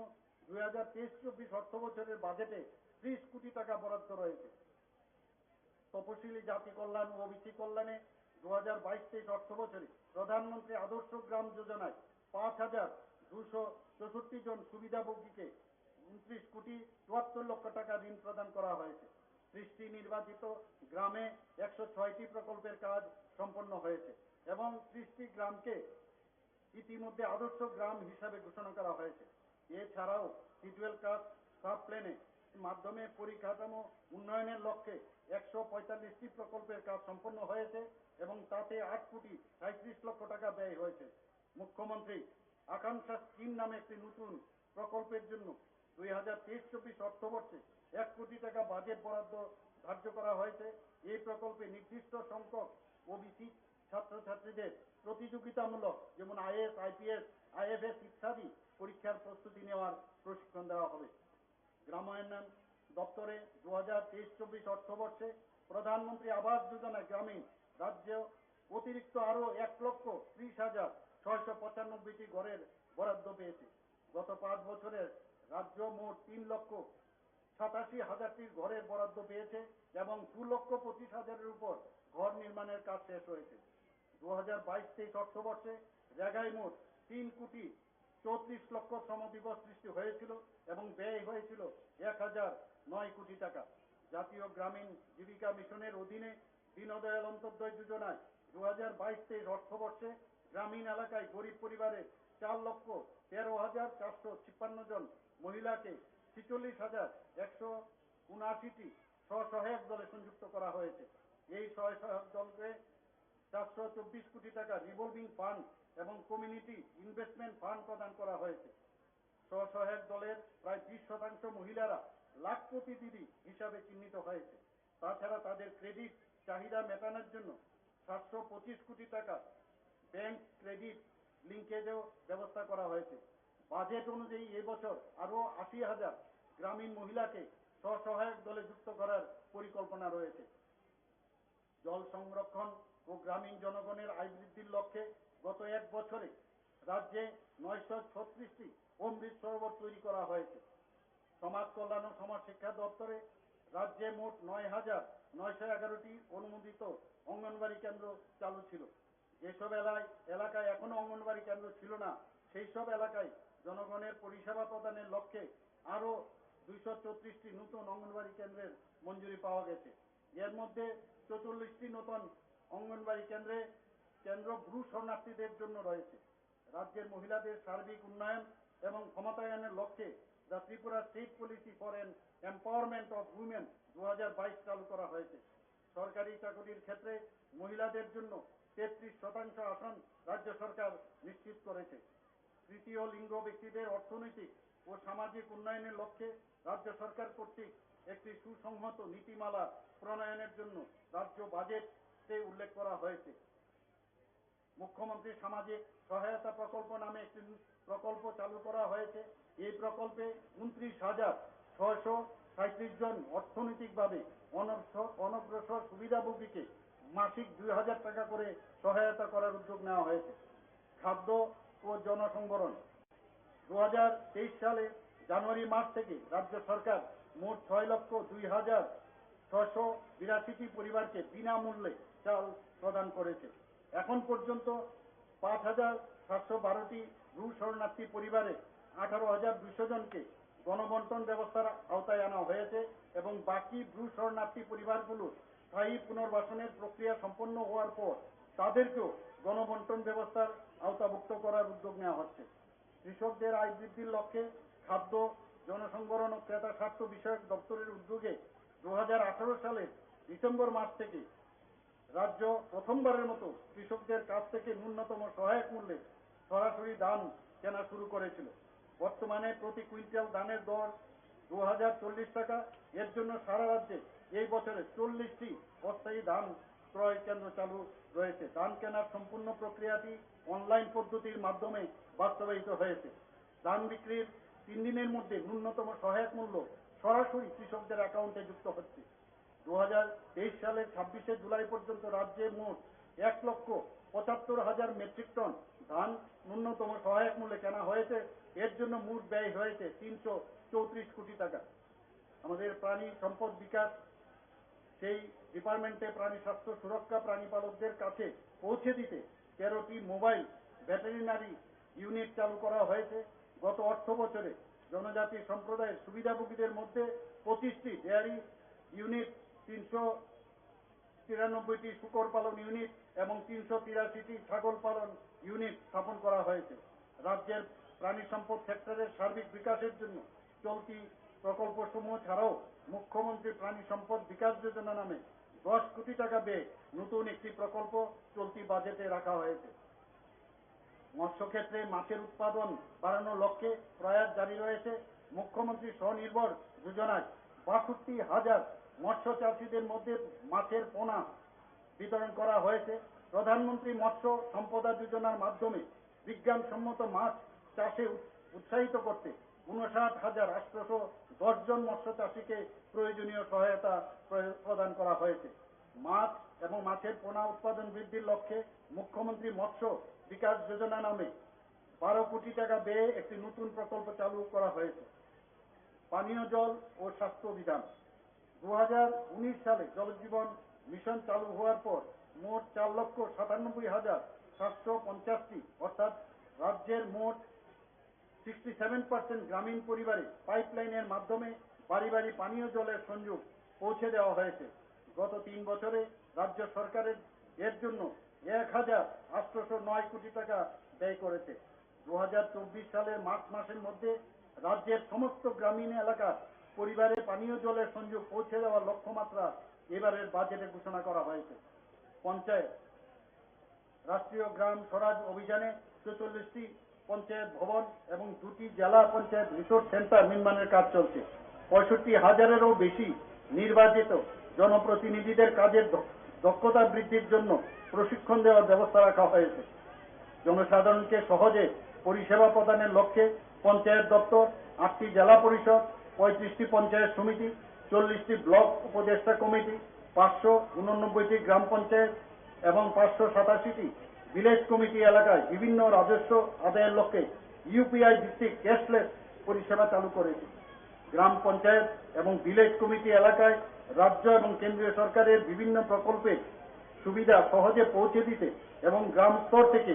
2023-24 অর্থ বছরের বাজেটে 30 কোটি টাকা বরাদ্দ রয়েছে। তপশিলি জাতি কল্যাণ ও ওবিসি কল্যাণে 2022-23 অর্থ বছরে প্রধানমন্ত্রী আদর্শ গ্রাম যোজনায় 5264 জন সুবিধাভোগীকে 29 কোটি 74 লক্ষ টাকা ঋণ প্রদান করা হয়েছে। 30টি নির্বাচিত গ্রামে 106টি প্রকল্পের কাজ সম্পন্ন হয়েছে এবং 30টি গ্রামকে ইতিমধ্যে আদর্শ গ্রাম হিসাবে ঘোষণা করা হয়েছে। এছাড়াও সিডুয়েল কাস্ট সাব প্ল্যানে মাধ্যমে পরিকাঠামো উন্নয়নের লক্ষ্যে 145টি প্রকল্পের কাজ সম্পন্ন হয়েছে এবং তাতে 8 কোটি 37 লক্ষ টাকা ব্যয় হয়েছে। মুখ্যমন্ত্রী আকাঙ্ক্ষা স্কিম নামে একটি নতুন প্রকল্পের জন্য 2023-24 অর্থবর্ষে 1 কোটি টাকা বাজেট বরাদ্দ ধার্য করা হয়েছে। এই প্রকল্পে নির্দিষ্ট সংখ্যক ওবিসি ছাত্রছাত্রীদের প্রতিযোগিতামূলক যেমন আইএস, আইপিএস, আইএফএস ইত্যাদি পরীক্ষার প্রস্তুতি নেওয়ার প্রশিক্ষণ দেওয়া হবে। গ্রামায়ণ দপ্তরে 2023-24 অর্থবর্ষে প্রধানমন্ত্রী আবাস যোজনা গ্রামীণ রাজ্য অতিরিক্ত আরো 1,30,695টি ঘরের বরাদ্দ পেয়েছে। গত 5 বছরে রাজ্য মোট 3,87,000টি ঘরের বরাদ্দ পেয়েছে এবং 2,25,000-এর উপর ঘর নির্মাণের কাজ শেষ হয়েছে। 2022-23 অর্থবর্ষে রেগায় মোট 3 কোটি 34 লক্ষ শ্রমদিবস সৃষ্টি হয়েছিল এবং ব্যয় হয়েছিল 1009 কোটি টাকা। জাতীয় গ্রামীণ জীবিকা মিশনের অধীনে দীনদয়াল অন্তর্দয় যোজনায় 2022-23 অর্থবর্ষে গ্রামীণ এলাকায় গরিব পরিবারের 4,13,456 জন মহিলাকে 46,179টি স্বসহায়ক দলে সংযুক্ত করা হয়েছে। এই স্বসহায়ক দলকে 424 কোটি টাকা রিভলভিং ফান্ড এবং কমিউনিটি ইনভেস্টমেন্ট ফান্ড প্রদান করা হয়েছে। স্বসহায়ক দলের প্রায় 20% মহিলারা লাখপতি দিদি হিসাবে চিহ্নিত হয়েছে। তাছাড়া তাদের ক্রেডিট চাহিদা মেটানোর জন্য 725 কোটি টাকা ব্যাংক ক্রেডিট লিঙ্কেজেও ব্যবস্থা করা হয়েছে। বাজেট অনুযায়ী এবছর আরও 80,000 গ্রামীণ মহিলাকে স্বসহায়ক দলে যুক্ত করার পরিকল্পনা রয়েছে। জল সংরক্ষণ ও গ্রামীণ জনগণের আয় বৃদ্ধির লক্ষ্যে গত এক বছরে রাজ্যে 936টি অমৃত সরোবর তৈরি করা হয়েছে। সমাজ কল্যাণ ও সমাজ শিক্ষা দপ্তরে রাজ্যে মোট 9,911টি অনুমোদিত অঙ্গনবাড়ি কেন্দ্র চালু ছিল। যেসব এলাকায় এখনো অঙ্গনবাড়ি কেন্দ্র ছিল না, সেই সব এলাকায় জনগণের পরিষেবা প্রদানের লক্ষ্যে আরও 234টি নতুন অঙ্গনবাড়ি কেন্দ্রের মঞ্জুরি পাওয়া গেছে। এর মধ্যে 44টি নতুন অঙ্গনবাড়ি কেন্দ্র ব্রু শরণার্থীদের জন্য রয়েছে। রাজ্যের মহিলাদের সার্বিক উন্নয়ন এবং ক্ষমতায়নের লক্ষ্যে the Tripura state policy for N empowerment of women 2022 চালু করা হয়েছে। সরকারি চাকরির ক্ষেত্রে মহিলাদের জন্য 33% আসন রাজ্য সরকার নিশ্চিত করেছে। তৃতীয় লিঙ্গ ব্যক্তিদের অর্থনৈতিক ও সামাজিক উন্নয়নের লক্ষ্যে রাজ্য সরকার কর্তৃক একটি সুসংহত নীতিমালা প্রণয়নের জন্য রাজ্য বাজেটে উল্লেখ করা হয়েছে। মুখ্যমন্ত্রী সামাজিক সহায়তা প্রকল্প নামে একটি প্রকল্প চালু করা হয়েছে। এই প্রকল্পে 29,637 জন অর্থনৈতিকভাবে অনগ্রসর সুবিধাভোগীকে মাসিক 2,000 টাকা করে সহায়তা করার উদ্যোগ নেওয়া হয়েছে। খাদ্য ও জনসংবরণ 2023 সালে জানুয়ারি মাস থেকে রাজ্য সরকার মোট 6,02,682টি পরিবারকে বিনামূল্যে চাল প্রদান করেছে। এখন পর্যন্ত 5,712টি ব্রু শরণার্থী পরিবারে 18,200 জনকে গণবন্টন ব্যবস্থার আওতায় আনা হয়েছে এবং বাকি ব্রু শরণার্থী পরিবারগুলো স্থায়ী পুনর্বাসনের প্রক্রিয়া সম্পন্ন হওয়ার পর তাদেরকেও গণবন্টন ব্যবস্থার আওতাভুক্ত করার উদ্যোগ নেওয়া হচ্ছে। কৃষকদের আয় বৃদ্ধির লক্ষ্যে খাদ্য, জনসংবরণ ও ক্রেতা স্বার্থ বিষয়ক দপ্তরের উদ্যোগে 2018 সালের ডিসেম্বর মাস থেকে রাজ্য প্রথমবারের মতো কৃষকদের কাছ থেকে ন্যূনতম সহায়ক মূল্যে সরাসরি ধান কেনা শুরু করেছিল। বর্তমানে প্রতি কুইন্টাল ধানের দর 2,040 টাকা। এর জন্য সারা রাজ্যে এই বছরে 40টি অস্থায়ী ধান ক্রয় কেন্দ্র চালু রয়েছে। ধান কেনার সম্পূর্ণ প্রক্রিয়াটি অনলাইন পদ্ধতির মাধ্যমে বাস্তবায়িত হয়েছে। ধান বিক্রির 3 দিনের মধ্যে ন্যূনতম সহায়ক মূল্য সরাসরি কৃষকদের অ্যাকাউন্টে যুক্ত হচ্ছে। 2023 সালের 26শে জুলাই পর্যন্ত রাজ্যে মোট 1,75,000 মেট্রিক টন ধান ন্যূনতম সহায়ক মূল্যে কেনা হয়েছে। এর জন্য মোট ব্যয় হয়েছে 334 কোটি টাকা। আমাদের প্রাণী সম্পদ বিকাশ সেই ডিপার্টমেন্টে প্রাণী স্বাস্থ্য সুরক্ষা প্রাণী পালকদের কাছে পৌঁছে দিতে 13টি মোবাইল ভেটেরিনারি ইউনিট চালু করা হয়েছে। গত অর্থ বছরে জনজাতি সম্প্রদায়ের সুবিধাভোগীদের মধ্যে 25টি ডেয়ারি ইউনিট, 393টি শূকর পালন ইউনিট এবং 383টি ছাগল পালন ইউনিট স্থাপন করা হয়েছে। রাজ্যের প্রাণী সম্পদ সেক্টরের সার্বিক বিকাশের জন্য চলতি প্রকল্পসমূহ ছাড়াও মুখ্যমন্ত্রী প্রাণী সম্পদ বিকাশ যোজনা নামে 10 কোটি টাকা ব্যয়ে নতুন একটি প্রকল্প চলতি বাজেটে রাখা হয়েছে। মৎস্যক্ষেত্রে মাছের উৎপাদন বাড়ানোর লক্ষ্যে প্রয়াস জারি রয়েছে। মুখ্যমন্ত্রী স্বনির্ভর যোজনায় 62,000 মৎস্য চাষীদের মধ্যে মাছের পোনা বিতরণ করা হয়েছে। প্রধানমন্ত্রী মৎস্য সম্পদা যোজনার মাধ্যমে বিজ্ঞানসম্মত মাছ চাষে উৎসাহিত করতে 59,810 জন মৎস্য চাষীকে প্রয়োজনীয় সহায়তা প্রদান করা হয়েছে। মাছ এবং মাছের পোনা উৎপাদন বৃদ্ধির লক্ষ্যে মুখ্যমন্ত্রী মৎস্য বিকাশ যোজনা নামে 12 কোটি টাকা ব্যয়ে একটি নতুন প্রকল্প চালু করা হয়েছে। পানীয় জল ও স্বাস্থ্য বিধান 2019 সালে জল জীবন মিশন চালু হওয়ার পর মোট 4,97,750টি অর্থাৎ রাজ্যের মোট 67% গ্রামীণ পরিবারে পাইপলাইনের মাধ্যমে বাড়ি বাড়ি পানীয় জলের সংযোগ পৌঁছে দেওয়া হয়েছে। গত 3 বছরে রাজ্য সরকারের এর জন্য 1,809 কোটি টাকা ব্যয় করেছে। 2024 সালের মার্চ মাসের মধ্যে রাজ্যের সমস্ত গ্রামীণ এলাকার পরিবারে পানীয় জলের সংযোগ পৌঁছে দেওয়ার লক্ষ্যমাত্রা এবারের বাজেটে ঘোষণা করা হয়েছে। পঞ্চায়েত রাষ্ট্রীয় গ্রাম স্বরাজ অভিযানে 44টি পঞ্চায়েত ভবন এবং 2টি জেলা পঞ্চায়েত রিসোর্স সেন্টার নির্মাণের কাজ চলছে। 65,000-এরও বেশি নির্বাচিত জনপ্রতিনিধিদের কাজের দক্ষতা বৃদ্ধির জন্য প্রশিক্ষণ দেওয়ার ব্যবস্থা রাখা হয়েছে। জনসাধারণকে সহজে পরিষেবা প্রদানের লক্ষ্যে পঞ্চায়েত দপ্তর, 8টি জেলা পরিষদ, 35টি পঞ্চায়েত সমিতি, 40টি ব্লক উপদেষ্টা কমিটি, 589টি গ্রাম পঞ্চায়েত এবং 587টি ভিলেজ কমিটি এলাকায় বিভিন্ন রাজস্ব আদায়ের লক্ষ্যে ইউপিআই ভিত্তিক ক্যাশলেস পরিষেবা চালু করেছে। গ্রাম পঞ্চায়েত এবং ভিলেজ কমিটি এলাকায় রাজ্য এবং কেন্দ্রীয় সরকারের বিভিন্ন প্রকল্পের সুবিধা সহজে পৌঁছে দিতে এবং গ্রাম স্তর থেকে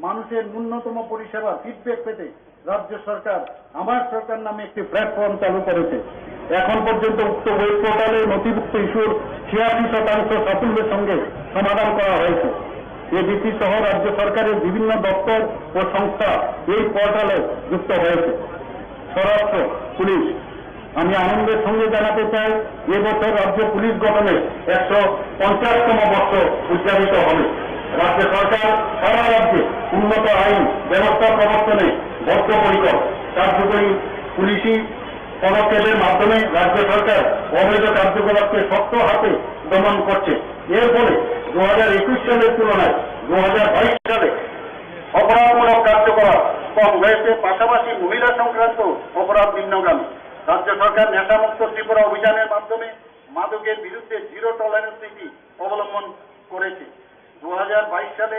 মানুষের ন্যূনতম পরিষেবা ফিডব্যাক পেতে রাজ্য সরকার আমার সরকার নামে একটি প্ল্যাটফর্ম চালু করেছে। এখন পর্যন্ত উক্ত ওয়েব পোর্টালে নথিভুক্ত ইস্যুর 86% সাফল্যের সঙ্গে সমাধান করা হয়েছে। এডিসি সহ রাজ্য সরকারের বিভিন্ন দপ্তর ও সংস্থা এই পোর্টালে যুক্ত হয়েছে। স্বরাষ্ট্র পুলিশ, আমি আনন্দের সঙ্গে জানাতে চাই এবছর রাজ্য পুলিশ গঠনের 150তম বর্ষ উদযাপিত হবে। রাজ্য সরকার সারা রাজ্যে উন্নত আইন ব্যবস্থা প্রবর্তনে বদ্ধপরিকর। কার্যকরী পুলিশি পদক্ষেপের মাধ্যমে রাজ্য সরকার অবৈধ কার্যকলাপকে শক্ত হাতে দমন করছে। এর ফলে 2021 সালের তুলনায় 2022 সালে অপরাধমূলক কার্যকলাপ কম হয়েছে, পাশাপাশি মহিলা সংক্রান্ত অপরাধ নিম্নগামী। রাজ্য সরকার নেশামুক্ত ত্রিপুরা অভিযানের মাধ্যমে মাদকের বিরুদ্ধে জিরো টলারেন্স নীতি অবলম্বন করেছে। 2022 সালে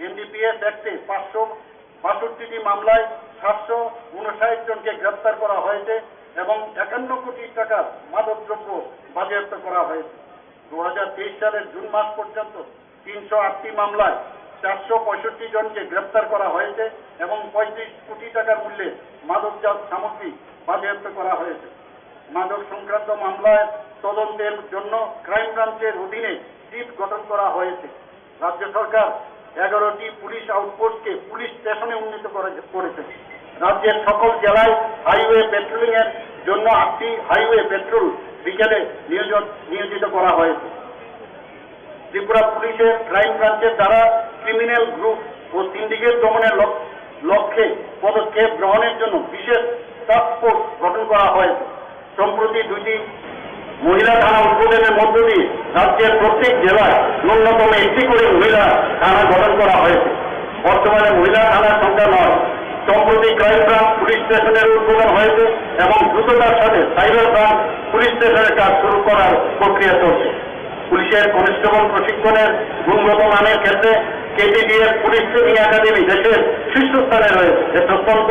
এনডিপিএস অ্যাক্টে 562টি মামলায় 759 জনকে গ্রেপ্তার করা হয়েছে এবং 51 কোটি টাকার মাদকদ্রব্য বাজেয়াপ্ত করা হয়েছে। 2023 সালের জুন মাস পর্যন্ত 308টি মামলায় 465 জনকে গ্রেপ্তার করা হয়েছে এবং 35 কোটি টাকার মূল্যে মাদকজাত সামগ্রী বাজেয়াপ্ত করা হয়েছে। মাদক সংক্রান্ত মামলায় তদন্তের জন্য ক্রাইম ব্রাঞ্চের অধীনে টিম গঠন করা হয়েছে। রাজ্য সরকার 11টি পুলিশ আউটপোস্টকে পুলিশ স্টেশনে উন্নীত করেছে। রাজ্যের সকল জেলায় হাইওয়ে পেট্রোলিং এর জন্য 8টি হাইওয়ে পেট্রোল ব্রিগেডে নিয়োজিত করা হয়েছে। ত্রিপুরা পুলিশের ক্রাইম ব্রাঞ্চের দ্বারা ক্রিমিনাল গ্রুপ ও সিন্ডিকেট দমনের লক্ষ্যে পদক্ষেপ গ্রহণের জন্য বিশেষ টাস্ক ফোর্স গঠন করা হয়েছে। সম্প্রতি 2টি মহিলা থানা উদ্বোধনের মধ্য দিয়ে রাজ্যের প্রত্যেক জেলায় ন্যূনতম 1টি করে মহিলা থানা গঠন করা হয়েছে। বর্তমানে মহিলা থানার সংখ্যা 9। সম্প্রতি ক্রাইম ব্রাঞ্চ পুলিশ স্টেশনের উদ্বোধন হয়েছে এবং দ্রুততার সাথে সাইবার ব্রাঞ্চ পুলিশ স্টেশনের কাজ শুরু করার প্রক্রিয়া চলছে। পুলিশের কনস্টেবল প্রশিক্ষণের গুণগত মানের ক্ষেত্রে কেটিডিএফ পুলিশ ট্রেনিং একাডেমি দেশের শীর্ষস্থানে রয়েছে। এটা অত্যন্ত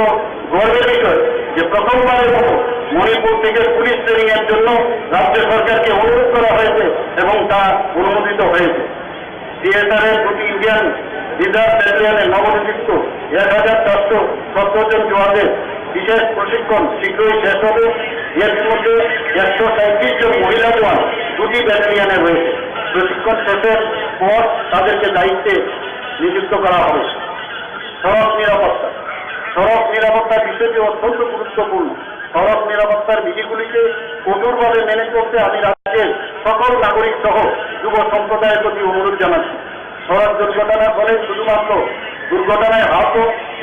গর্বের বিষয় যে প্রথমবারের মতো মণিপুর থেকে পুলিশ ট্রেনিং এর জন্য রাজ্য সরকারকে অনুরোধ করা হয়েছে এবং তা অনুমোদিত হয়েছে। সিএসআর এর 2টি ইন্ডিয়ান রিজার্ভ ব্যাটালিয়নের নবনিযুক্ত 1470 জন জওয়ানদের বিশেষ প্রশিক্ষণ শীঘ্রই শেষ হবে। এর মধ্যে 137 জন মহিলা জওয়ান 2টি ব্যাটালিয়নে রয়েছে। প্রশিক্ষণ শেষের পর তাদেরকে দায়িত্বে নিযুক্ত করা হবে। সড়ক নিরাপত্তা বিষয়টি অত্যন্ত গুরুত্বপূর্ণ। সড়ক নিরাপত্তার বিধিগুলিকে কঠোরভাবে মেনে চলতে আমি রাজ্যের সকল নাগরিক সহ যুব সম্প্রদায়ের প্রতি অনুরোধ জানাচ্ছি। সড়ক দুর্ঘটনার ফলে শুধুমাত্র দুর্ঘটনায় আহত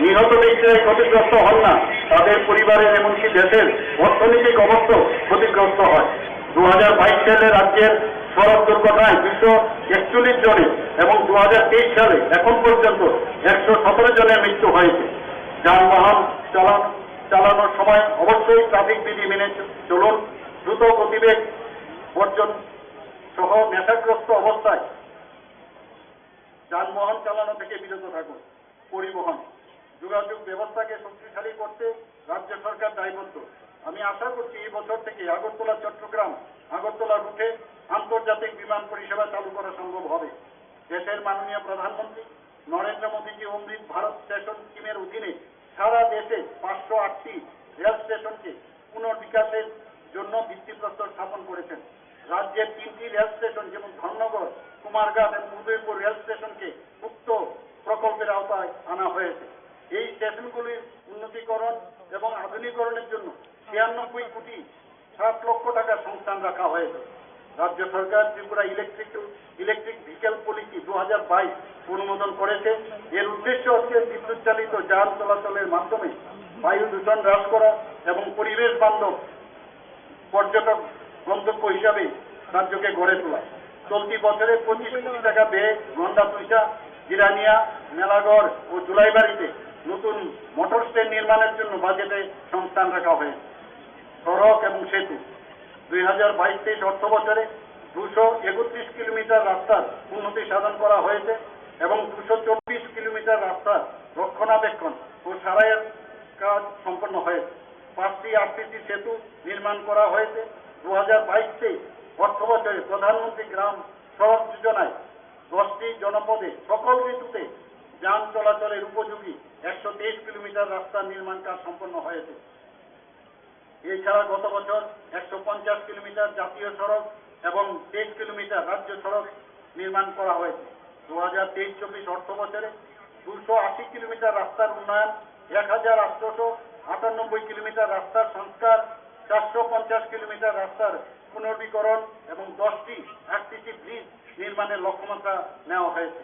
নিহত ব্যক্তিরাই ক্ষতিগ্রস্ত হন না, তাদের পরিবারের এমনকি দেশের অর্থনৈতিক অবস্থা ক্ষতিগ্রস্ত হয়। 2022 সালে রাজ্যের সড়ক দুর্ঘটনায় 241 জনের এবং 2023 সালে এখন পর্যন্ত 117 জনের মৃত্যু হয়েছে। যানবাহন চালানোর সময় অবশ্যই ট্রাফিক বিধি মেনে চলুন। দ্রুত গতিবেগ বর্জন সহ নেশাগ্রস্ত অবস্থায় যানবাহন চালানো থেকে বিরত থাকুন। পরিবহন যোগাযোগ ব্যবস্থাকে শক্তিশালী করতে রাজ্য সরকার দায়বদ্ধ। আমি আশা করছি এই বছর থেকে আগরতলা চট্টগ্রাম আগরতলা রুটে আন্তর্জাতিক বিমান পরিষেবা চালু করা সম্ভব হবে। দেশের মাননীয় প্রধানমন্ত্রী নরেন্দ্র মোদীজি অমৃত ভারত স্টেশন স্কিমের অধীনে সারা দেশে 508টি রেল স্টেশনকে পুনর্বিকাশের জন্য ভিত্তিপ্রস্তর স্থাপন করেছেন। রাজ্যের 3টি রেল স্টেশন যেমন ধর্মনগর, কুমারঘাট এবং উদয়পুর রেল স্টেশনকে উক্ত প্রকল্পের আওতায় আনা হয়েছে। এই স্টেশনগুলির উন্নতিকরণ এবং আধুনিকরণের জন্য 96 কোটি 60 লক্ষ টাকা সংস্থান রাখা হয়েছে। রাজ্য সরকার ত্রিপুরা ইলেকট্রিক ভেহিকেল পলিসি 2022 অনুমোদন করেছে। এর উদ্দেশ্য হচ্ছে বিদ্যুৎ চালিত যান চলাচলের মাধ্যমে বায়ু দূষণ হ্রাস করা এবং পরিবেশ বান্ধব পর্যটক গন্তব্য হিসাবে রাজ্যকে গড়ে তোলা। চলতি বছরে 25 কোটি টাকা ব্যয়ে গন্ডাতুইশা, জিরানিয়া, মেলাগড় ও জুলাইবাড়িতে নতুন মোটর স্ট্যান্ড নির্মাণের জন্য বাজেটে সংস্থান রাখা হয়েছে। সড়ক এবং সেতু 2022-23 অর্থ বছরে 231 কিলোমিটার রাস্তার উন্নতি সাধন করা হয়েছে এবং 224 কিলোমিটার রাস্তার রক্ষণাবেক্ষণ ও সারাইয়ের কাজ সম্পন্ন হয়েছে। 5টি আরসিসি সেতু নির্মাণ করা হয়েছে। 2022-23 অর্থ বছরে প্রধানমন্ত্রী গ্রাম সড়ক যোজনায় 10টি জনপদে সকল ঋতুতে যান চলাচলের উপযোগী 123 কিলোমিটার রাস্তার নির্মাণ কাজ সম্পন্ন হয়েছে। এছাড়া গত বছর 150 কিলোমিটার জাতীয় সড়ক এবং 23 কিলোমিটার রাজ্য সড়ক নির্মাণ করা হয়েছে। 2023-24 অর্থ বছরে 280 কিলোমিটার রাস্তার উন্নয়ন, 1898 কিলোমিটার রাস্তার সংস্কার, 450 কিলোমিটার রাস্তার পুনর্বীকরণ এবং 10টি আরসিসি ব্রিজ নির্মাণের লক্ষ্যমাত্রা নেওয়া হয়েছে।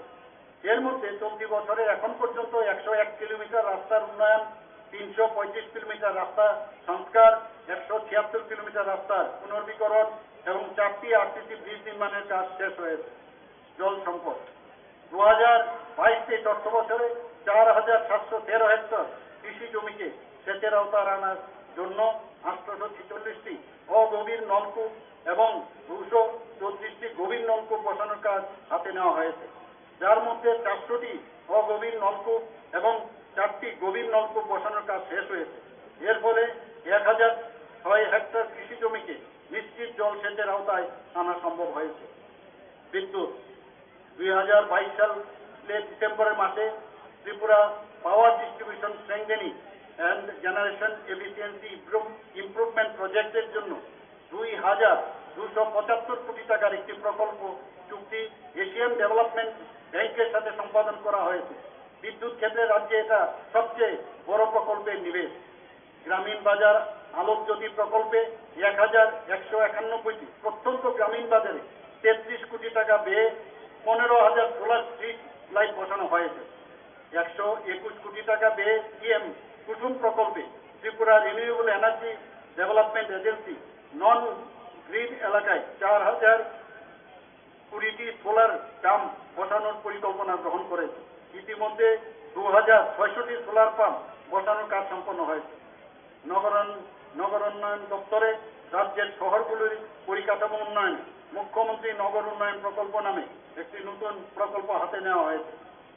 এর মধ্যে চলতি বছরে এখন পর্যন্ত 101 কিলোমিটার রাস্তার উন্নয়ন, 335 কিলোমিটার রাস্তা সংস্কার, 176 কিলোমিটার রাস্তার পুনর্বীকরণ এবং 4টি আরসিসি ব্রিজ নির্মাণের কাজ শেষ হয়েছে। জল সম্পদ 2022-23 অর্থ বছরে 4713 হেক্টর কৃষি জমিকে সেচের আওতায় আনার জন্য 846টি অগভীর নলকূপ এবং 234টি গভীর নলকূপ বসানোর কাজ হাতে নেওয়া হয়েছে, যার মধ্যে 400টি অগভীর নলকূপ এবং 4টি গভীর নলকূপ বসানোর কাজ শেষ হয়েছে। এর ফলে 1006 হেক্টর কৃষি জমিকে নিশ্চিত জল সেচের আওতায় আনা সম্ভব হয়েছে। বিদ্যুৎ 2022 সালের ডিসেম্বরের মাসে Tripura power distribution strengthening and generation efficiency improvement প্রজেক্টের জন্য 2275 কোটি টাকার একটি প্রকল্প চুক্তি এশিয়ান ডেভেলপমেন্ট ব্যাংকের সাথে সম্পাদন করা হয়েছে। বিদ্যুৎ ক্ষেত্রে রাজ্যে এটা সবচেয়ে বড় প্রকল্পের নিবেশ। গ্রামীণ বাজার আলোকজ্যোতি প্রকল্পে 1191টি প্রত্যন্ত গ্রামীণ বাজারে 33 কোটি টাকা ব্যয়ে 15,000 সোলার স্ট্রিট লাইট বসানো হয়েছে। 121 কোটি টাকা ব্যয়ে পিএম কুসুম প্রকল্পে Tripura renewable energy development agency non grid এলাকায় 4020টি সোলার ডাম বসানোর পরিকল্পনা গ্রহণ করেছে। ইতিমধ্যে 2066টি সোলার পাম্প বসানোর কাজ সম্পন্ন হয়েছে। নগরোন্নয়ন দপ্তরে রাজ্যের শহরগুলির পরিকাঠামো উন্নয়নে মুখ্যমন্ত্রী নগর উন্নয়ন প্রকল্প নামে একটি নতুন প্রকল্প হাতে নেওয়া হয়েছে।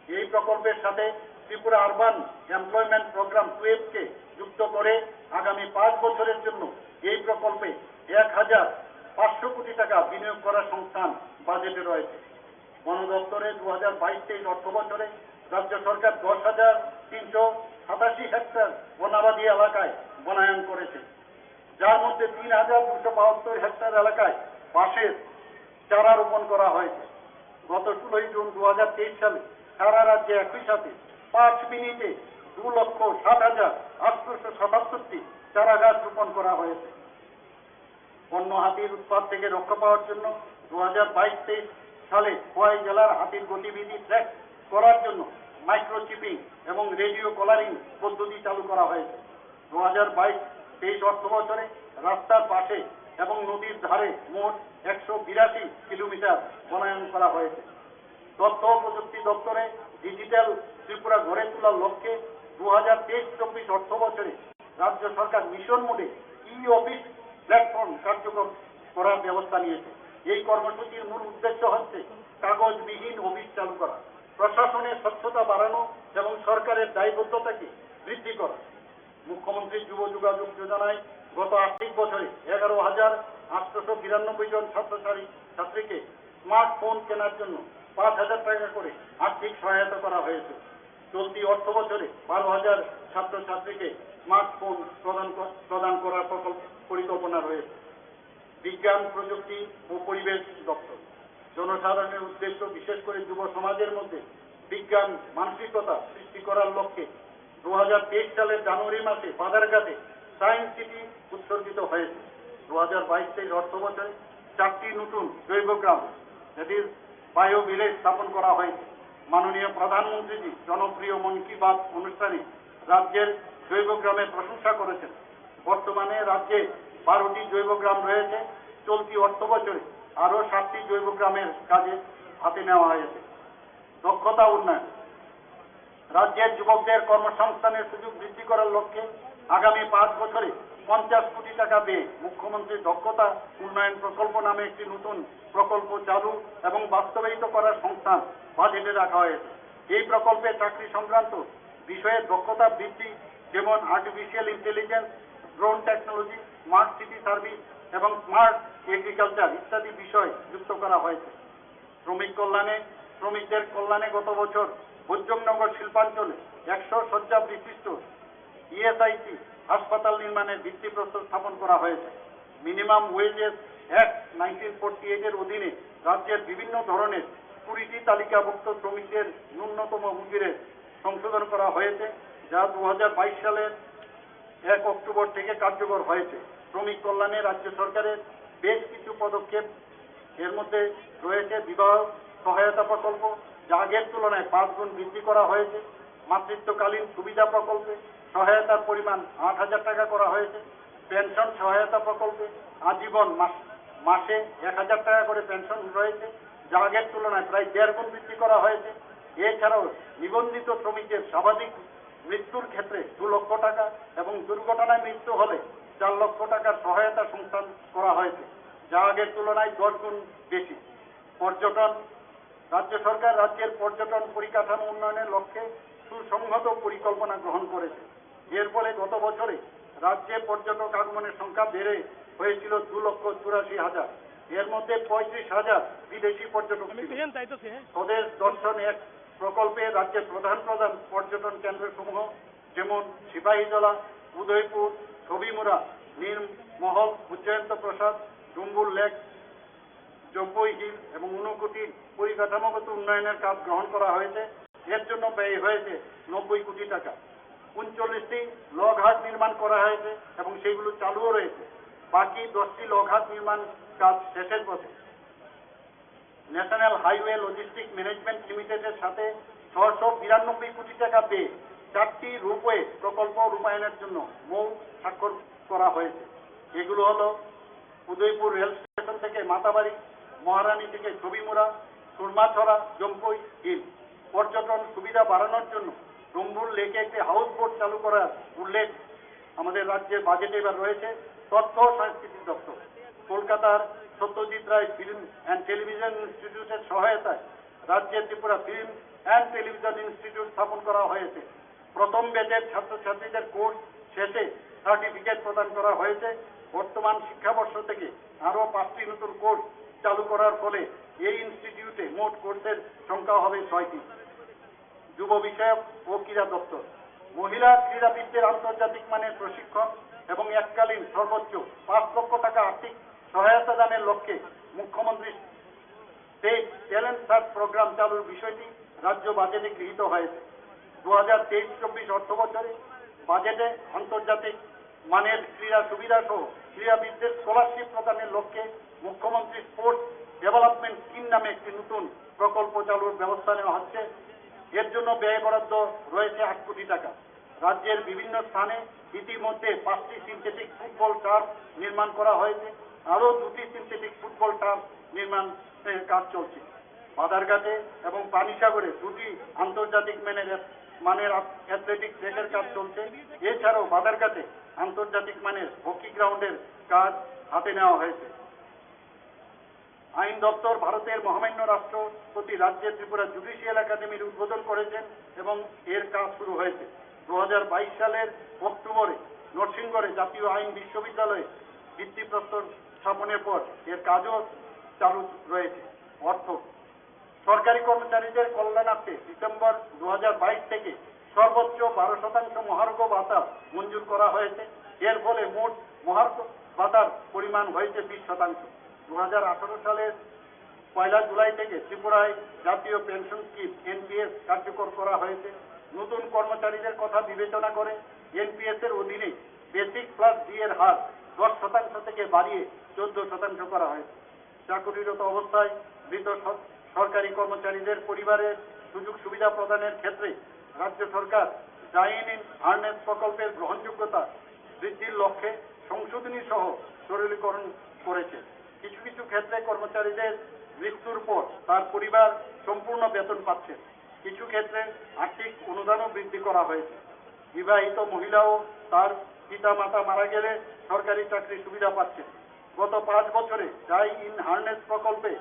এই প্রকল্পের সাথে ত্রিপুরা আরবান এমপ্লয়মেন্ট প্রোগ্রাম 12কে যুক্ত করে আগামী 5 বছরের জন্য এই প্রকল্পে 1500 কোটি টাকা বিনিয়োগ করার সংস্থান বাজেটে রয়েছে। বন দপ্তরে 2022-23 অর্থ বছরে রাজ্য সরকার 10,387 হেক্টর বনাবাদী এলাকায় বনায়ন করেছে, যার মধ্যে 3,272 হেক্টর এলাকায় বাঁশের চারা রোপণ করা হয়েছে। গত 16 জুন 2023 সালে সারা রাজ্যে একই সাথে 5 মিনিটে 2,07,877টি চারা গাছ রোপণ করা হয়েছে। বন্য হাতির উৎপাত থেকে রক্ষা পাওয়ার জন্য 2022-23 সালে খোয়াই জেলার হাতির গতিবিধি ট্র্যাক করার জন্য মাইক্রোচিপিং এবং রেডিও কলারিং পদ্ধতি চালু করা হয়েছে। 2022-23 অর্থ বছরে রাস্তার পাশে এবং নদীর ধারে মোট 182 কিলোমিটার বনায়ন করা হয়েছে। তথ্য ও প্রযুক্তি দপ্তরে ডিজিটাল ত্রিপুরা গড়ে তোলার লক্ষ্যে 2023-24 অর্থ বছরে রাজ্য সরকার মিশন মোডে ই অফিস প্ল্যাটফর্ম কার্যকর করার ব্যবস্থা নিয়েছে। এই কর্মসূচির মূল উদ্দেশ্য হচ্ছে কাগজবিহীন অফিস চালু করা, প্রশাসনের স্বচ্ছতা বাড়ানো এবং সরকারের দায়বদ্ধতাকে বৃদ্ধি করা। মুখ্যমন্ত্রী যুব যোগাযোগ যোজনায় গত আর্থিক বছরে 11,892 জন ছাত্রছাত্রীকে স্মার্টফোন কেনার জন্য 5,000 টাকা করে আর্থিক সহায়তা করা হয়েছে। চলতি অর্থ বছরে 12,000 ছাত্রছাত্রীকে স্মার্টফোন প্রদান করার পরিকল্পনা রয়েছে। বিজ্ঞান, প্রযুক্তি ও পরিবেশ দপ্তর জনসাধারণের উদ্দেশ্য, বিশেষ করে যুব সমাজের মধ্যে বিজ্ঞান মানসিকতা সৃষ্টি করার লক্ষ্যে 2023 সালের জানুয়ারি মাসে বাজারঘাটে সায়েন্স সিটি উৎসর্গিত হয়েছে। 2022-23 অর্থ বছরে 4টি নতুন জৈব গ্রাম, এটির বায়ো ভিলেজ স্থাপন করা হয়েছে। মাননীয় প্রধানমন্ত্রীজি জনপ্রিয় মন কি বাত অনুষ্ঠানে রাজ্যের জৈব গ্রামের প্রশংসা করেছেন। বর্তমানে রাজ্যে 12টি জৈব গ্রাম রয়েছে। চলতি অর্থ বছরে আরও 7টি জৈব গ্রামের কাজে হাতে নেওয়া হয়েছে। দক্ষতা উন্নয়ন, রাজ্যের যুবকদের কর্মসংস্থানের সুযোগ বৃদ্ধি করার লক্ষ্যে আগামী 5 বছরে 50 কোটি টাকা ব্যয়ে মুখ্যমন্ত্রীর দক্ষতা উন্নয়ন প্রকল্প নামে একটি নতুন প্রকল্প চালু এবং বাস্তবায়িত করার সংস্থান বাজেটে রাখা হয়েছে। এই প্রকল্পে চাকরি সংক্রান্ত বিষয়ে দক্ষতা বৃদ্ধি, যেমন artificial intelligence, drone technology, smart city service এবং স্মার্ট এগ্রিকালচার ইত্যাদি বিষয় যুক্ত করা হয়েছে। শ্রমিকদের কল্যাণে গত বছর ভোজ্জংনগর শিল্পাঞ্চলে 100 শয্যা বিশিষ্ট ইএসআইসি হাসপাতাল নির্মাণের ভিত্তিপ্রস্তর স্থাপন করা হয়েছে। মিনিমাম ওয়েজেস অ্যাক্ট 1948 এর অধীনে রাজ্যের বিভিন্ন ধরনের 20টি তালিকাভুক্ত শ্রমিকদের ন্যূনতম মজুরির সংশোধন করা হয়েছে, যা 2022 সালের 1 অক্টোবর থেকে কার্যকর হয়েছে। শ্রমিক কল্যাণে রাজ্য সরকারের বেশ কিছু পদক্ষেপ, এর মধ্যে রয়েছে বিবাহ সহায়তা প্রকল্প, যা আগের তুলনায় 5 গুণ বৃদ্ধি করা হয়েছে। মাতৃত্বকালীন সুবিধা প্রকল্পে সহায়তার পরিমাণ 8,000 টাকা করা হয়েছে। পেনশন সহায়তা প্রকল্পে আজীবন মাসে 1,000 টাকা করে পেনশন রয়েছে, যা আগের তুলনায় প্রায় 1.5 গুণ বৃদ্ধি করা হয়েছে। এছাড়াও নিবন্ধিত শ্রমিকের স্বাভাবিক মৃত্যুর ক্ষেত্রে 2 লক্ষ টাকা এবং দুর্ঘটনায় মৃত্যু হলে 4 লক্ষ টাকার সহায়তা সংস্থান করা হয়েছে, যা আগের তুলনায় 10 গুণ বেশি। পর্যটন, রাজ্য সরকার রাজ্যের পর্যটন পরিকাঠামো উন্নয়নের লক্ষ্যে সুসংহত পরিকল্পনা গ্রহণ করেছে। এর ফলে গত বছরে রাজ্যে পর্যটক আগমনের সংখ্যা বেড়ে হয়েছিল 2,84,000। এর মধ্যে 35,000 বিদেশি পর্যটক ছিল। স্বদেশ দর্শন এক প্রকল্পে রাজ্যের প্রধান পর্যটন কেন্দ্রসমূহ, যেমন সিপাহীজলা, উদয়পুর, ছবিমুড়া, নীরমহল, উজ্জয়ন্ত প্রসাদ, ডুম্বুর লেক, জম্পুই হিল এবং ঊনকোটির পরিকাঠামোগত উন্নয়নের কাজ গ্রহণ করা হয়েছে। এর জন্য ব্যয় হয়েছে 90 কোটি টাকা। 39টি লকঘাট নির্মাণ করা হয়েছে এবং সেগুলো চালুও রয়েছে। বাকি 10টি লকঘাট নির্মাণ কাজ শেষের পথে। ন্যাশনাল হাইওয়ে লজিস্টিক ম্যানেজমেন্ট লিমিটেডের সাথে 692 কোটি টাকা পেয়ে 4টি রূপওয়ে প্রকল্প রূপায়ণের জন্য মৌ স্বাক্ষর করা হয়েছে। এগুলো হলো উদয়পুর রেল স্টেশন থেকে মাতাবাড়ি, মহারানী থেকে ছবিমুড়া, সুরমাছড়া, জম্পুই হিল। পর্যটন সুবিধা বাড়ানোর জন্য ডুম্বুর লেকে একটি হাউস বোট চালু করার উল্লেখ আমাদের রাজ্যের বাজেটে এবার রয়েছে। তথ্য ও সংস্কৃতি দপ্তর, কলকাতার Satyajit Ray film and television ইনস্টিটিউটের সহায়তায় রাজ্যের Tripura film and television institute স্থাপন করা হয়েছে। প্রথম ব্যাচের ছাত্রছাত্রীদের কোর্স শেষে সার্টিফিকেট প্রদান করা হয়েছে। বর্তমান শিক্ষাবর্ষ থেকে আরও 5টি নতুন কোর্স চালু করার ফলে এই ইনস্টিটিউটে মোট কোর্সের সংখ্যা হবে 6টি। যুব বিষয়ক ও ক্রীড়া দপ্তর, মহিলা ক্রীড়াবিদদের আন্তর্জাতিক মানের প্রশিক্ষণ এবং এককালীন সর্বোচ্চ 5 লক্ষ টাকা আর্থিক সহায়তা দানের লক্ষ্যে মুখ্যমন্ত্রী স্টেট ট্যালেন্ট সার্চ প্রোগ্রাম চালুর বিষয়টি রাজ্য বাজেটে গৃহীত হয়েছে। 2023-24 অর্থ বছরে বাজেটে আন্তর্জাতিক মানের ক্রীড়া সুবিধা সহ ক্রীড়াবিদদের স্কলারশিপ প্রদানের লক্ষ্যে মুখ্যমন্ত্রী স্পোর্টস ডেভেলপমেন্ট স্কিম নামে একটি নতুন প্রকল্প চালুর ব্যবস্থা নেওয়া হচ্ছে। এর জন্য ব্যয় বরাদ্দ রয়েছে 8 কোটি টাকা। রাজ্যের বিভিন্ন স্থানে ইতিমধ্যে 5টি সিনথেটিক ফুটবল টার্ফ নির্মাণ করা হয়েছে। আরও 2টি সিনথেটিক ফুটবল টার্ফ নির্মাণের কাজ চলছে। বাদারঘাটে এবং পানিসাগরে 2টি আন্তর্জাতিক মানের অ্যাথলেটিক ট্র্যাকের কাজ চলছে। এছাড়াও বাদারঘাটে আন্তর্জাতিক মানের হকি গ্রাউন্ডের কাজ হাতে নেওয়া হয়েছে। আইন দপ্তর ভারতের মহামান্য রাষ্ট্রপতি রাজ্যের ত্রিপুরা জুডিশিয়াল একাডেমির উদ্বোধন করেছেন এবং এর কাজ শুরু হয়েছে। 2022 সালের অক্টোবরে নরসিংগড়ে জাতীয় আইন বিশ্ববিদ্যালয়ে ভিত্তিপ্রস্তর স্থাপনের পর এর কাজও চালু রয়েছে। অর্থ, সরকারি কর্মচারীদের কল্যাণার্থে ডিসেম্বর 2022 থেকে সর্বোচ্চ 12% মহার্ঘ ভাতা মঞ্জুর করা হয়েছে। এর ফলে মোট মহার্ঘ ভাতার পরিমাণ হয়েছে 20%। 2018 সালের 1 জুলাই থেকে ত্রিপুরায় জাতীয় পেনশন স্কিম এনপিএস কার্যকর করা হয়েছে। নতুন কর্মচারীদের কথা বিবেচনা করে এনপিএস এর অধীনে বেসিক প্লাস ডি এর হার 10% থেকে বাড়িয়ে 14% করা হয়েছে। চাকরিরত অবস্থায় মৃত সরকারি কর্মচারীদের পরিবারের সুযোগ সুবিধা প্রদানের ক্ষেত্রে রাজ্য সরকার জয়েন ইন হারনেস প্রকল্পের গ্রহণযোগ্যতা বৃদ্ধির লক্ষ্যে সংশোধনী সহ সরলীকরণ করেছে। কিছু কিছু ক্ষেত্রে কর্মচারীদের মৃত্যুর পর তার পরিবার সম্পূর্ণ বেতন পাচ্ছে। কিছু ক্ষেত্রে আর্থিক অনুদানও বৃদ্ধি করা হয়েছে। বিবাহিত মহিলাও তার পিতা মাতা মারা গেলে সরকারি চাকরি সুবিধা পাচ্ছে। গত 5 বছরে ডাই ইন হার্নেস প্রকল্পে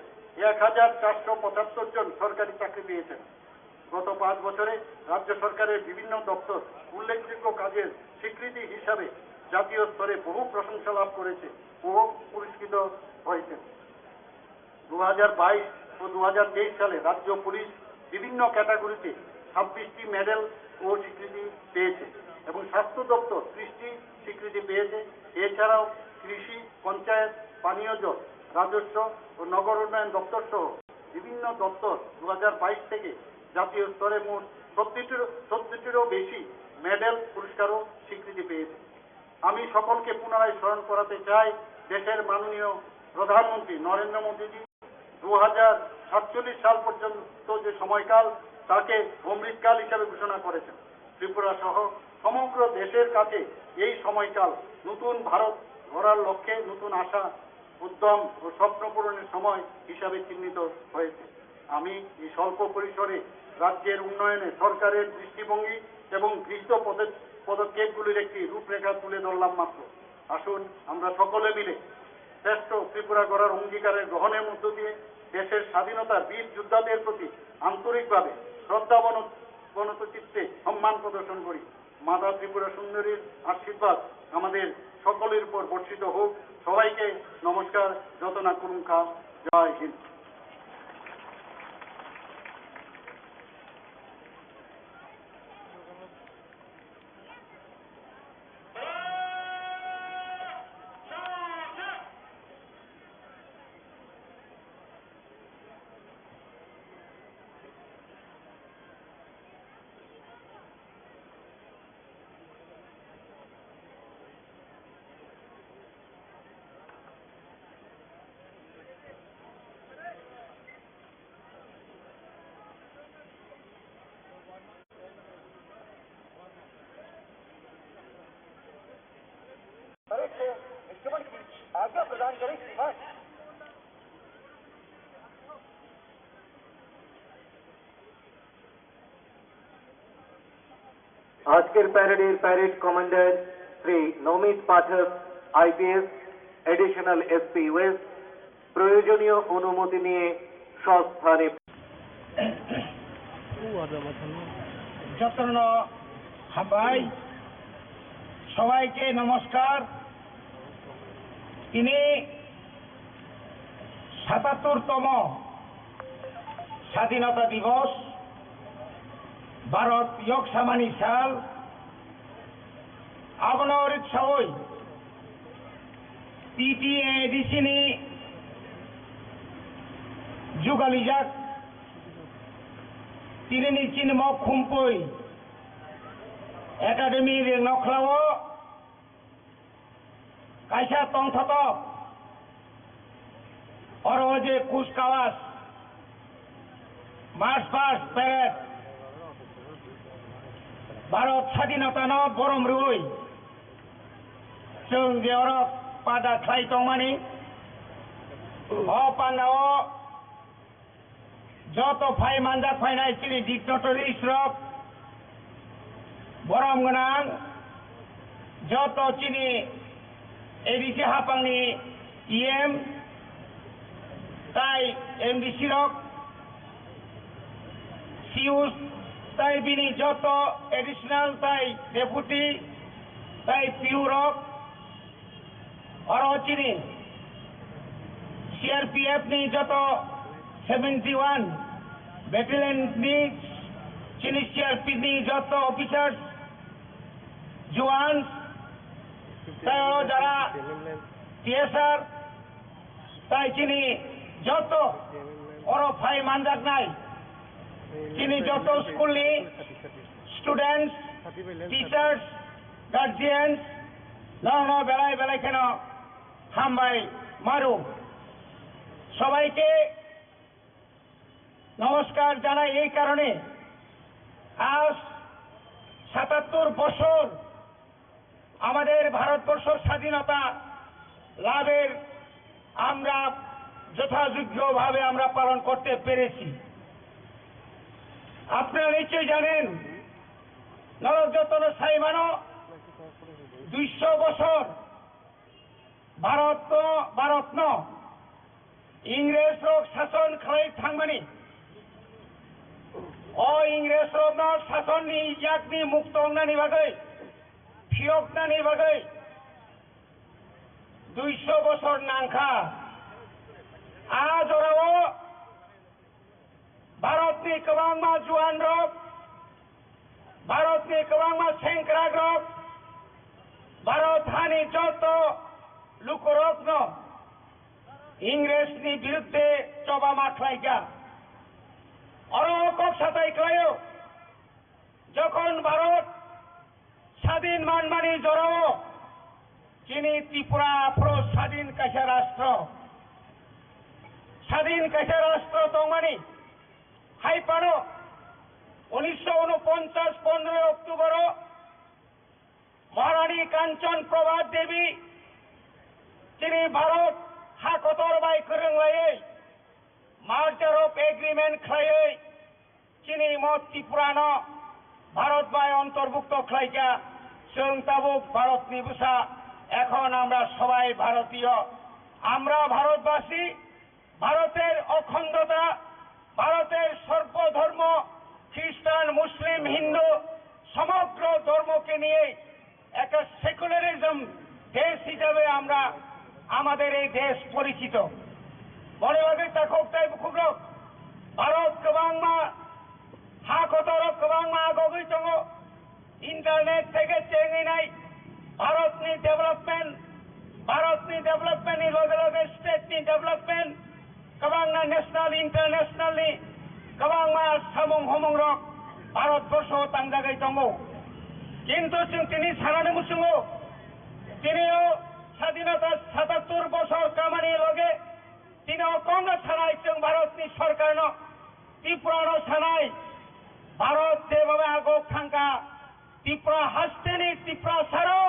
1475 জন সরকারি চাকরি পেয়েছেন। গত 5 বছরে রাজ্য সরকারের বিভিন্ন দপ্তর উল্লেখযোগ্য কাজের স্বীকৃতি হিসাবে জাতীয় স্তরে বহু প্রশংসা লাভ করেছে ও পুরস্কৃত হয়েছে। 2022 ও 2023 সালে রাজ্য পুলিশ বিভিন্ন ক্যাটাগরিতে 26টি মেডেল ও স্বীকৃতি পেয়েছে এবং স্বাস্থ্য দপ্তর 30টি স্বীকৃতি পেয়েছে। এছাড়াও কৃষি, পঞ্চায়েত, পানীয় জল, রাজস্ব ও নগর উন্নয়ন দপ্তর সহ বিভিন্ন দপ্তর 2022 থেকে জাতীয় স্তরে মোট 30টিরও বেশি মেডেল, পুরস্কার ও স্বীকৃতি পেয়েছে। আমি সকলকে পুনরায় স্মরণ করাতে চাই, দেশের মাননীয় প্রধানমন্ত্রী নরেন্দ্র মোদীজি 2047 সাল পর্যন্ত যে সময়কাল তাকে অমৃতকাল হিসাবে ঘোষণা করেছেন। ত্রিপুরা সহ সমগ্র দেশের কাছে এই সময়কাল নতুন ভারত গড়ার লক্ষ্যে নতুন আশা, উদ্যম ও স্বপ্ন পূরণের সময় হিসাবে চিহ্নিত হয়েছে। আমি এই স্বল্প পরিসরে রাজ্যের উন্নয়নে সরকারের দৃষ্টিভঙ্গি এবং গৃহীত পদক্ষেপগুলির একটি রূপরেখা তুলে ধরলাম মাত্র। আসুন আমরা সকলে মিলে শ্রেষ্ঠ ত্রিপুরা গড়ার অঙ্গীকারের গ্রহণের মধ্য দিয়ে দেশের স্বাধীনতার বীর যোদ্ধাদের প্রতি আন্তরিকভাবে শ্রদ্ধাবনত চিত্তে সম্মান প্রদর্শন করি। মাতা ত্রিপুরা সুন্দরীর আশীর্বাদ আমাদের সকলের উপর বর্ষিত হোক। সবাইকে নমস্কার। যতনা কুরুঙ্খা। জয় হিন্দ। आज्ञा प्रदान करें श्रीमान। আজকের প্যারেডের parade commander Shri Namit Pathak IPS, additional SP West, প্রয়োজনীয় অনুমতি নিয়ে স্বস্থানে। যত্ন হাবাই সবাইকে নমস্কার। ইনি ৭৭তম স্বাধীনতা দিবস ভারত ইয়কসামানি সাল আবনরিত সবই পিটিএ এডিসিনি যুগালিজাক তিরিনি চিনম খুম্পই একাডেমির নখলাও কাইসা তংথত অরজে কুচকাওয়াজ মার্চ পাস্ট প্যারেড भारत स्वाधीनता बरम रुई जों जे पादा खाई दंमानि पान्नाव जत फाइ मानजाद फाइनाय चिनि डिक्टेटरिस्ट रक बरम गोनां जत चिनि एडिसि हापांनि इएम ताई एमडिसि रक सिउस তাই বিনি যত এডিশনাল তাই ডেপুটি তাই পিউরক অরচিনি সিআরপিএফ নি যত 71 ব্যাটালিয়ন নি চিনি সিআরপি নি যত অফিসার্স জওয়ান তাই যারা টিএসআর তাই চিনি যত অর ফাই মানজাক নাই চিনি যত স্কুলনি স্টুডেন্টস টিচার্স গার্জিয়ানস ন বেলায় বেলায় কেন হামবাই মারু সবাইকে নমস্কার জানাই এই কারণে আজ ৭৭ বছর আমাদের ভারতবর্ষ স্বাধীনতা লাভের আমরা যথাযোগ্যভাবে আমরা পালন করতে পেরেছি। আপনারা নিশ্চয়ই জানেন নরযতন সাইমানো 200 বছর ভারত ইংরেজ শাসন খাই থাকমানি इंग्रेज शासन याकनी मुक्त बागै फिरकनानि बागै 200 बछर नांखा आज भारतनि गोबां जुवान रग भारतनि गोबां सेंग्रा रग भारत हानि जत लुकरत्न इंग्रेजनि बिरुद्धे चबा माख्लायगा अरকক সাতাইক্লায় যখন ভারত স্বাধীন মানমানি জড়াও চিনি ত্রিপুরা আফ্রো স্বাধীন কাশা রাষ্ট্র তংমানি হাইপানো 1949 15 অক্টোবর মহারানী কাঞ্চন প্রভাত দেবী তিনি ভারত হাকতর বাই করংলাই मार्चार अफ एग्रीमेंट खाई चीनी मत त्रिपुरानो भारत बाय अंतर्भुक्त खाईका जों ताबुक भारतनि बुसा एखन आमरा सबाई भारतीय आमरा भारतवासी भारतेर अखंडता भारतेर सर्वधर्म ख्रिस्टान मुस्लिम हिंदू समग्र धर्म के निये एक सेकुलारिज्म देश हिसाबे आमरा आमादेर एई देश परिचित मने बागै ताखोक्ताय बुखुग्रक भारत गोबां हाकतर गोबां आगगै दङ इंटरनेट थेके चेंगैनाय भारतनि डेभलपमेंटनि लगे लगे स्टेटनि डेभलपमेंट गोबां नेशनल इंटरनेशनलनि गोबां सामुं हमुं रक भारतबर्ष तांजागै दङ किन्तु जों दिनै सानानै मुसुङो दिनैও স্বাধীনতা 77 বছর কামানি लगे तीन कौन सानाय जों भारतनि सरकार त्रिपुरा सानाय भारत जेबाबे आगक थांगा त्रिपुरा हास्तेनि त्रिपुरा सारो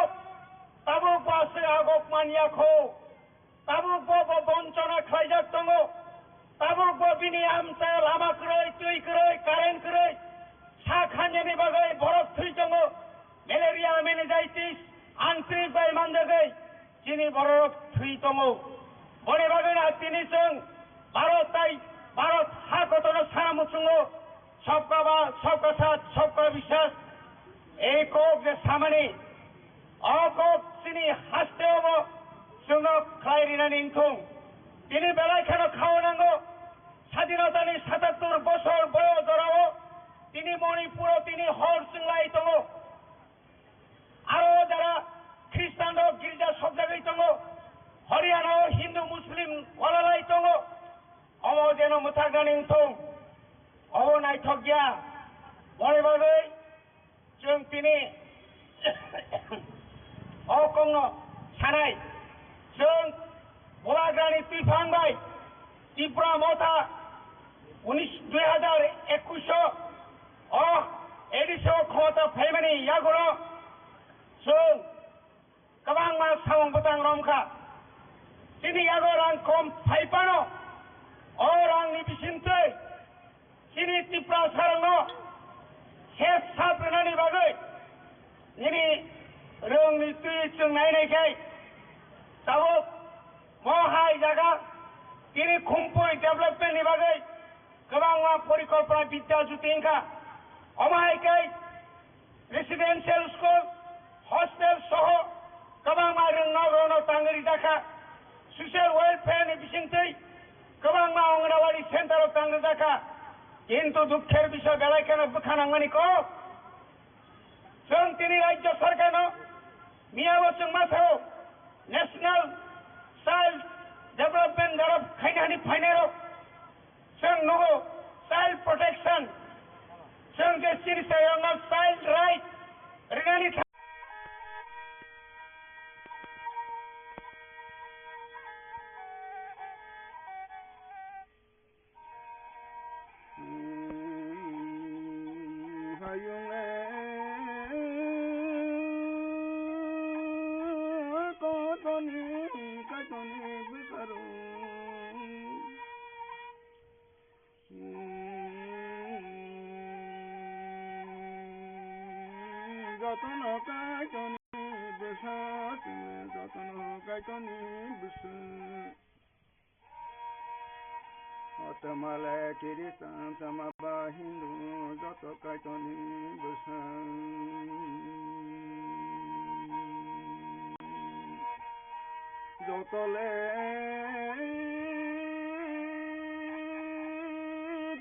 ताबुक बासो आगक मानियाखौ ताबुक बंचना खालायजाक दङ ताबुक बिनि आमचा लामा क्रय दै क्रय कारेन्ट क्रय सा खानजेनि बागै बरफ थै दङ मेलेरिया मेनिजाइटिस आंत्रिक बाय मानजागै जिनि बरफ थै दङ मने बागैना তিনি जों भारत हाकतन सारा मुसुङो सबका साथ सबका विश्वास एকক जे सामानि अকক सिनि हास्तेआवबो जोङो खालायरिनानै इनखुं তিনি बेलायखानो खावनांगौ স্বাধীনতাनि 77 বছর বয়স জরাও তিনি মণিপুর তিনি হর जोंलाय दङ आरो যারা খ্রিস্টাन गिर्जा सब जायगाय दङ हरियाना हिंदू मुस्लिम गलालाय दङ अम जेन मुथागानि थं अ नायथगिया मने बागै जों दिनै अकंग सानाय जों बलाग्रानि तुइफांबाय त्रिपुरा मथा 2021 एडिसो क्षमता फैमानि यागुनो जों गोबां सावं बुतां रमखा Sini yago rang kom paipano, orang ni bisintai. Sini tipra sarangno, ses saprenani bagai. Ini rong ni tui cung nai kai. Sabuk mohai jaga, kini kumpul development ni bagai. Kebangwa porikalpana bidya jutingka. Omai kai, residential school, hostel soho, kebangwa rong nagrono tangri jaka. Social welfare नि बिसिंतै गोबां अंगनवाड़ी सेंटर थांनो जाखा किन्तु दुखेर विषय बेलायखानो बोखानांगमानिखौ जों दिनै राज्य सरकारनो मियाबो जों माथो नेशनल चाइल्ड डेभलपमेंट दारब खायनानि फाइनाराव जों नगो चाइल्ड प्रोटेक्शन जों जे सिरिसायाव चाइल्ड राइट रिनानि Kajoni, যতন কাইতনি বেসা তুমি যতন কাইতনি বেসা অতমালে কিরিস্তান সামাবা হিন্দু যত কাইতনি বেসা যতলে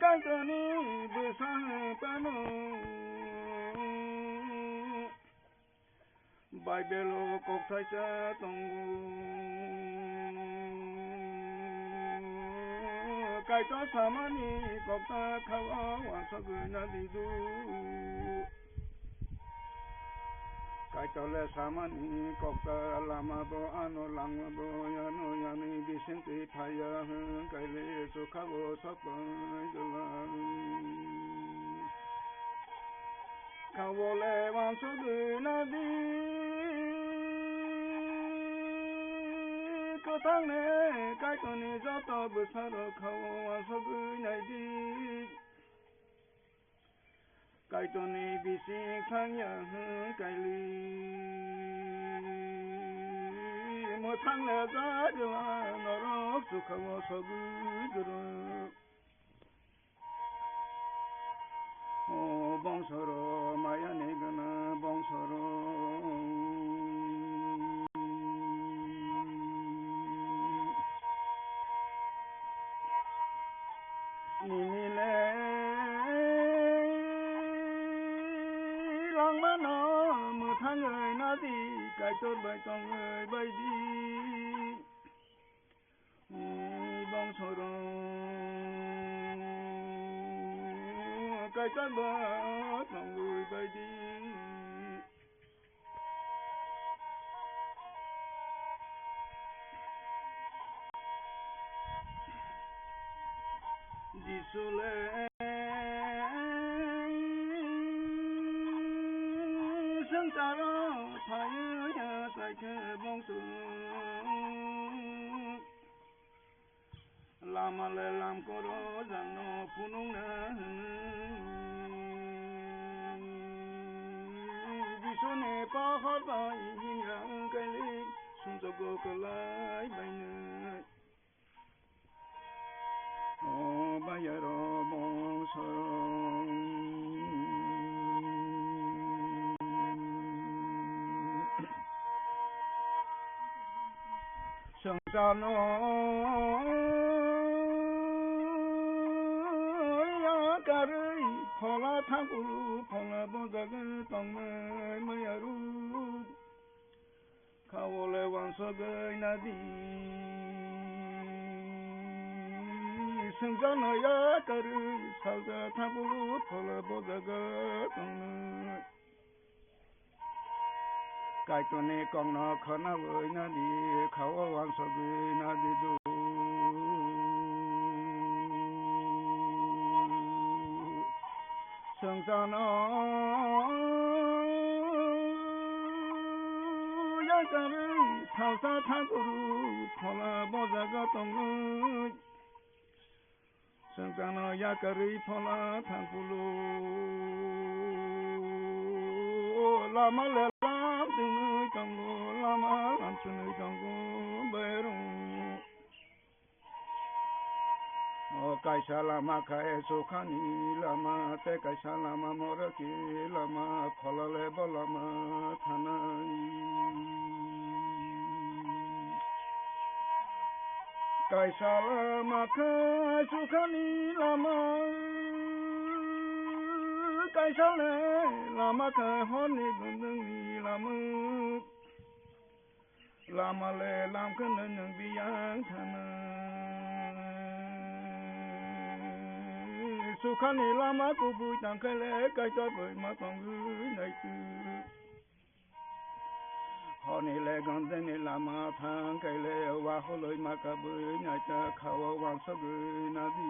কাইতনি বেসা পানো বাইবেলো koktaisa tongu kaito samani kokta khawa wasaguna didu kaito le samani kokta lama bo ano langma bo yano yani bisinti thaya kaile sukhawo sapai dolan kawole wasaguna di Kotane kaitoni joto besaro kawo wasagunai di kaitoni bising thangya kaili mo thangle jajla norok sukhawo sagudro o bongsoro mayane gana bongsoro nimile langmano muthangoi nadi kaitor bai tongoi bai di bongsoro kaitor bai tongoi bai di Disule Santaro Thaya Saike Bongsu Lama le lam koro jano punung na Disune pahar bai hinyang kali Sunjogo kalai baina bayaro bongsoro sangkano yakarei phola thangulu phola bojaga tongnai mayaru khawole wansagai nadi Sangana yakari salga thangulu phola bojaga tongnai kaitone kongna khana woi nadi khawa wansagui nadi du Sangana yakari salga thangulu phola bojaga tongnai Sangkano yakari phola thangpulu lama le lam tunui tanggo lama lam tunui tanggo berung o kaisa lama kae sukhani lama te kaisa lama moraki lama phola le bolama thanai kaisa lama kai sukhani lama kaisa le lama kai honi gundengi lama lama le lam keneng biyang thana sukhani lama kubu tangkele kaisa boy matongu naitu Honi le gondeni lama thang kaile wa holoi makabu nyaita khawa wansagu nadi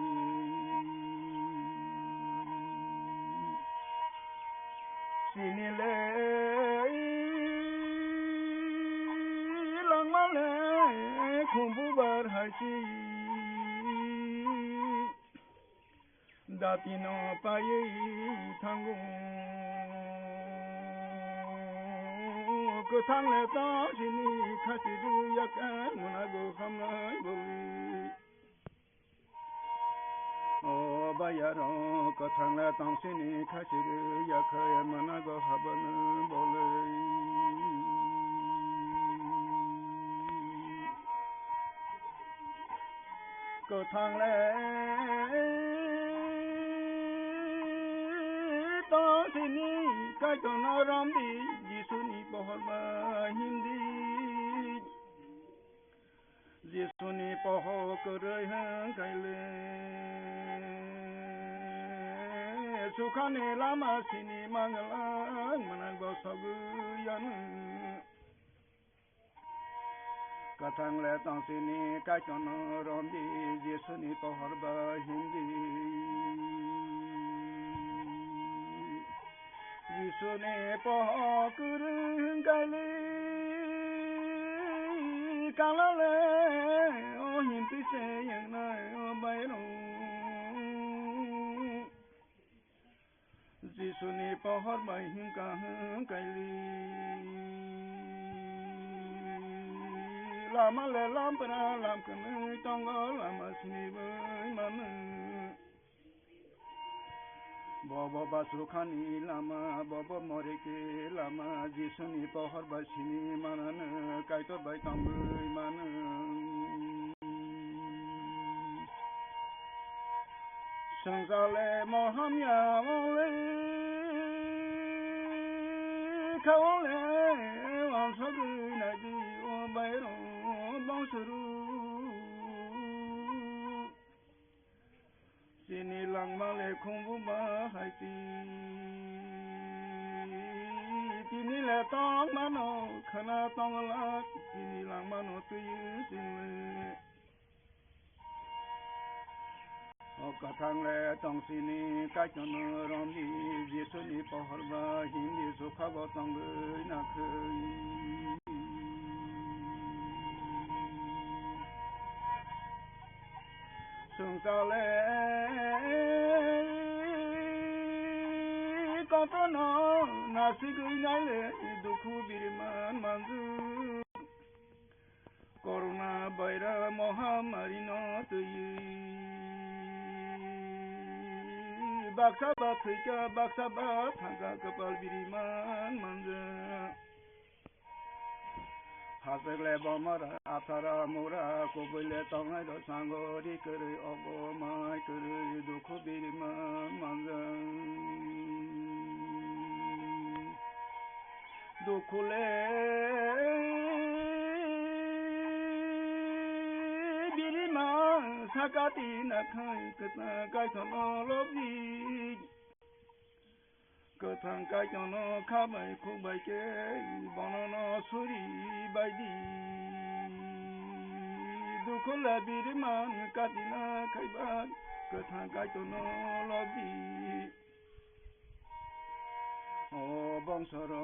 sinile langmale khumbu bar haisi datino paye thangu 그탕래 당신이 가시루 약간 문하고 함나이 볼리 바야로 그탕래 당신이 가시루 약하에 문하고 하버는 볼리 그탕래 당신이 가던 아람디 지순이 보허마 힘디 지순이 보허 그러한 가일레 수카네 라마시니 망랑 만나고 서구야는 가탕래 당신이 가던 아람디 지순이 보허마 힘디 जिसने पहकर गले काले ओ हिंदी से यंगना ओ बैरो जिसने पहर महिं कहाँ गले लामा ले लाम्परा लामकने टंगा लामा सिनी मन Baba basukani lama, baba moreke lama, jisuni pohar basini manan, kaito baitang manan. Sangale mohamya ole, kaole, wansagu nadi o bayro bangsuru. Sini lang male khumbu bahati tini le tong mano khana tong la tini lang mano tuyu single o kathang le tong sini ka chono rom di jesuni pohor ba hindi sukha ba tong na khoi Sungale Kotono Nasigui Nale Dukhu Birman Manzu Corona Baira Mohamarino Tuyi Baksaba Trika Baksaba Thanga Kapal Birman Manzu Hasle bomara atara mura kobule tongai do sangori kere ogo mai kere dukhu birman manzan dukhule birman sakati nakhai kata kai thono lobi Kathang kai chono khabai khubai ke bonono suri baidi dukhula birman katina khaiba kathang kai chono lobi o bongsoro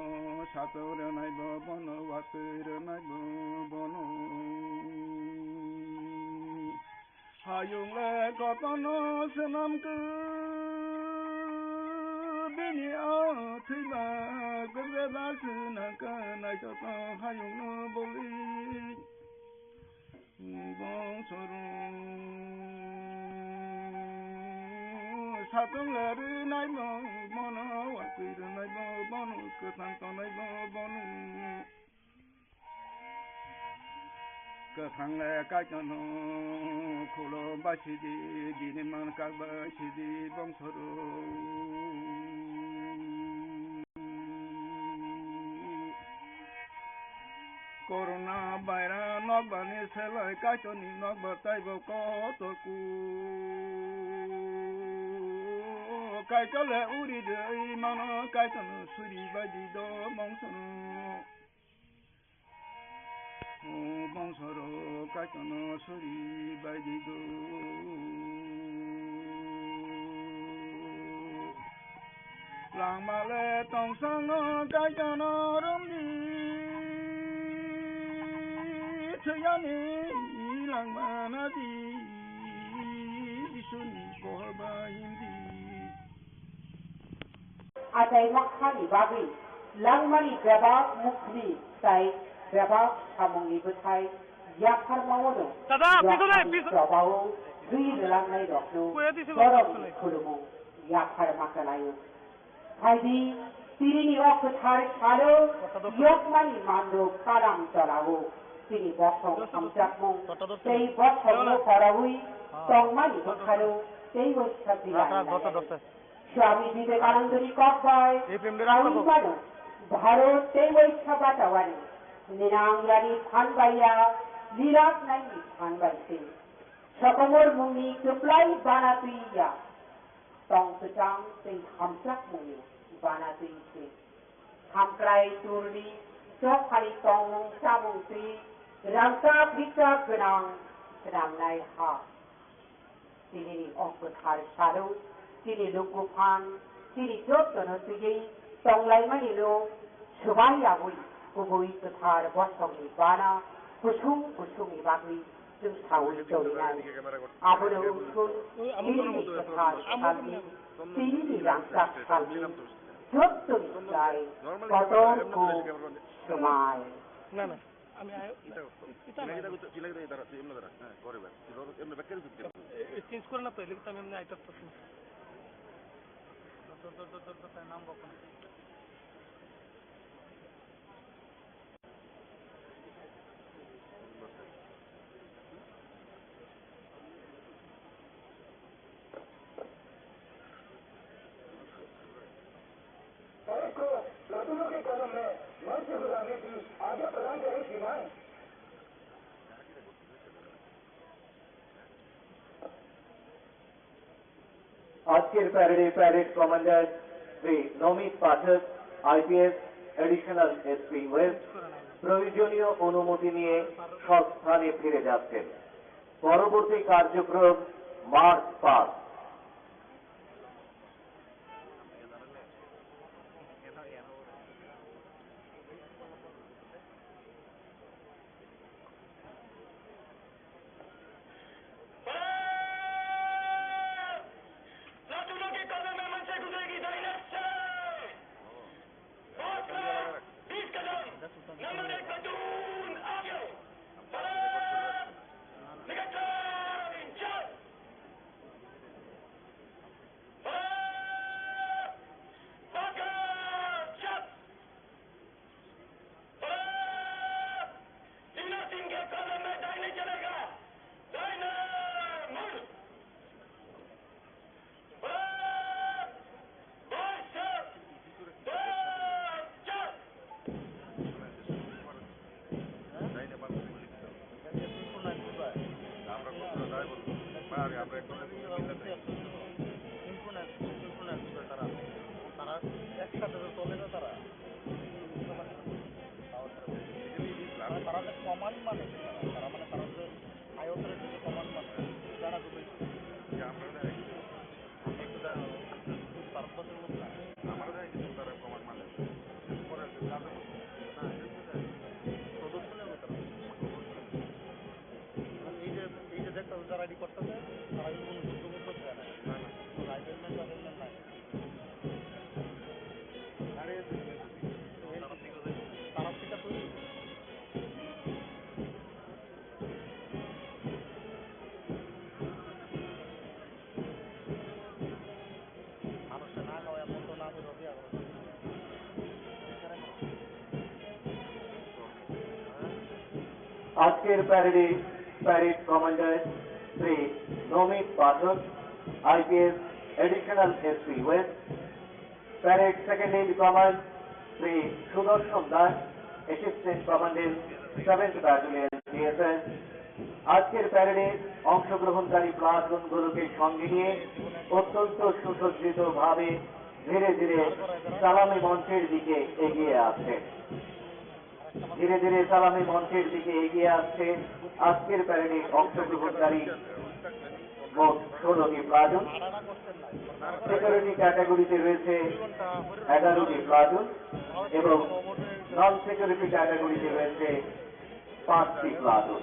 sator nai bo bono watir nai bo bono hayung le kotono senam ke Bini a thila gurbe basna kana chota hayung boli bong soru satung lari nai mo mono watir nai bo bonu katang to nai bo bonu katang le ka chono khulo basidi bini man ka basidi bong soru Corona baira nogbani selai kachoni nogbatai boko toku Kaichole uri de mano kaichono suri baji do mongsoro Mongsoro kaichono suri baji do Lang male tong sang kaichono romdi Sayani ilang manati isuni korba hindi Aday makhani babi langmani grabak mukli tai grabak samungni betai yakar mawono দাদা পিছনে পিছনে jabao dui langnai rokno কয়ে দিছিল borom পিছনে khulumu yakar makalayo haidi tirini okthar khalo yakmani mando kalam chalao tini bosom samjakmo tei bosom parawi tongmani khalo tei bossati স্বামী বিবেকানন্দরী কব্বায় আইনবানো ভারত তেই বৈঠা বাটাওয়ানি নিরাংলানি ফানবাইয়া লীলাক নাই ফানবাইতে সকমর মুনি টুপলাই বানাতুইয়া টংচাং তেই হামচাক মুনি বানাতুইতে হামক্রাই তুরলি চখানি টং চামুংত্রি রাংকা ভিকা গনাং রামনাই হা তিনি অঙ্কধার সারো তিনি লুকুফান তিনি যত্ন তুই টংলাইমানিলো সবাই আবুই গুবুই তথার বসমি বানা কুসুম কুসুমি বাগুই जों सावरि जौनाय आबनो उखुन तिनि तथार सालनि तिनि रांका सालनि যত্ন চাই কতকু সময় না না আমি চেঞ্জ করে না তো এলে তো আমি এমনি আইটার তো নাম বকো আজকের প্যারেডে parade commander Shri Namit Pathak IPS additional SP West প্রয়োজনীয় অনুমতি নিয়ে স্বস্থানে ফিরে যাচ্ছেন। পরবর্তী কার্যক্রম মার্চ পাস্ট। আজকের প্যারেডে parade commander Shri Namit Pathak IPS additional SP west, parade second in command Shri Sudarshan Das assistant commandant 7th battalion DSS. আজকের প্যারেডে অংশগ্রহণকারী প্লাটুনগুলোকে সঙ্গে নিয়ে অত্যন্ত সুসজ্জিত ভাবে ধীরে ধীরে সালামি মঞ্চের দিকে এগিয়ে আসছে। ধীরে ধীরে সালামি মঞ্চের দিকে এগিয়ে আসছে আজকের প্যারেডে অংশগ্রহণকারী মোট 16টি প্লাটুন। সিকিউরিটি ক্যাটাগরিতে রয়েছে 11টি প্লাটুন এবং নন সিকিউরিটি ক্যাটাগরিতে রয়েছে 5টি প্লাটুন।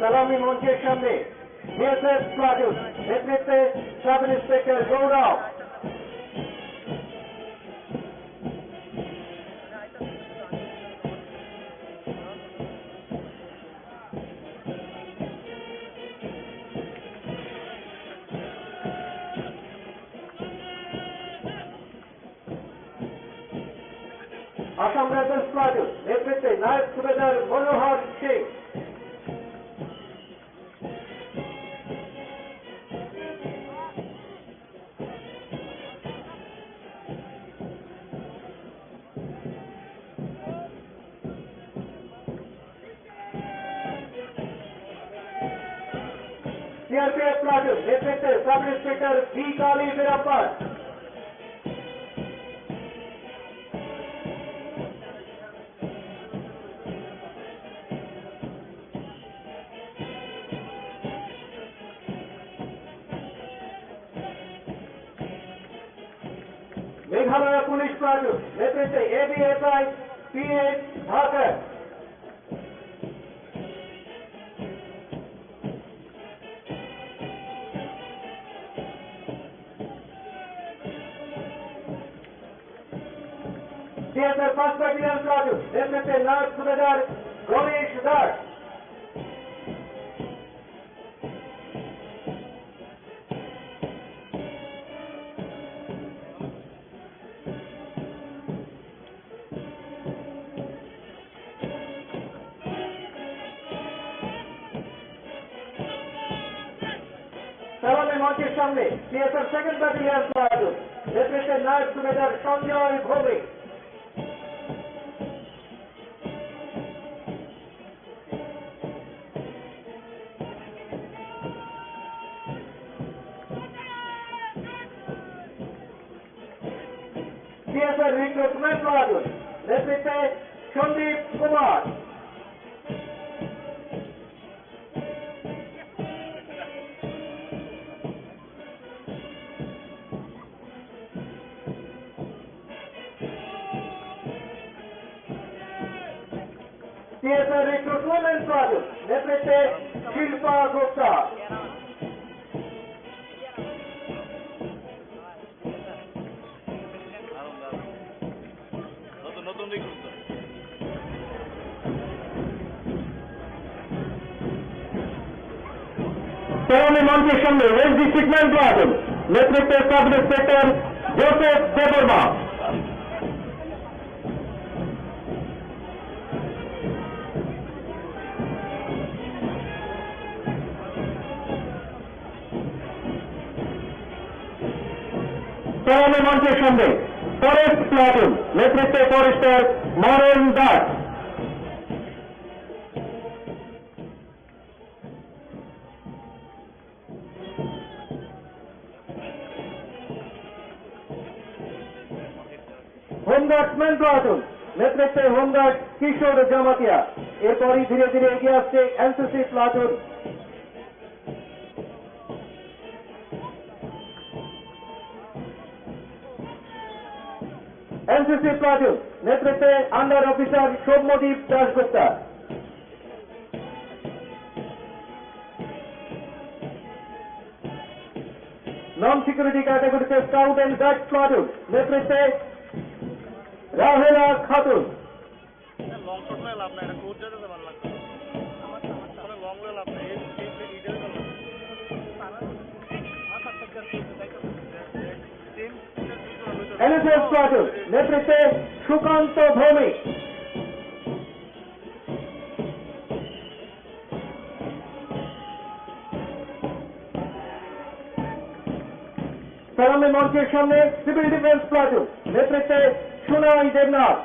সালামি মঞ্চের সামনে বিএসএফ প্লাটুন নেতৃত্বে sub inspector Gaurav. Assam rifles platoon নেতৃত্বে নায়ক সুবেদার মনোহর সিং। সিআরপিএফ প্লাটুন নেতৃত্বে sub inspector B Kali Veerappan. Meghalaya police platoon নেতৃত্বে এবিএসআই পিএস ঢাকার। সিএসএফ ফার্স্ট ব্যাটালিয়ন প্লাটুন নেতৃত্বে নায়ক সুবেদার গণেশ দাস। সালামে মঞ্চের সামনে সিএসএফ সেকেন্ড ব্যাটালিয়ন প্লাটুন নেতৃত্বে নায়ক subedar Sanjay Bhowmik. CSF recruitment platoon নেতৃত্বে Sandeep Kumar. CSF recruitment platoon নেতৃত্বে শিল্পা গুপ্তা। সালামি মঞ্চের সামনে ওয়েস্ট ডিস্ট্রিক্টমেন্ট প্লাটুন নেতৃত্বে সাব ইন্সপেক্টর জোসেফ দেববর্মা। সালামি মঞ্চের সামনে ফরেস্ট প্লাটুন নেতৃত্বে forester Moren Das. Home guardsman platoon নেতৃত্বে হোমগার্ড কিশোর জামাতিয়া। এরপরই ধীরে ধীরে এগিয়ে আসছে এনসিসি প্লাটুন। এনসিসি প্লাটুন নেতৃত্বে under officer Soumyadeep Dasgupta. Non security ক্যাটাগরিতে স্কাউট অ্যান্ড গাইড প্লাটুন নেতৃত্বে রাহেলা খাতুন। এনএসএস প্লাটুন নেতৃত্বে সুকান্ত ভৌমিক। সালামি মঞ্চের সামনে সিভিল ডিফেন্স প্লাটুন নেতৃত্বে সুনয় দেবনাথ।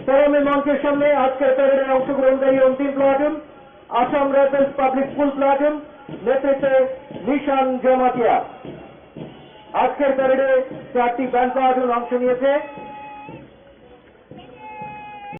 সালামি মঞ্চের সামনে আজকের প্যারেডে অংশগ্রহণকারী অন্তিম platoon Assam rifles public school platoon নেতৃত্বে নিশান জমাতিয়া। আজকের প্যারেডে 4টি ব্যান্ড প্লাটুন অংশ নিয়েছে।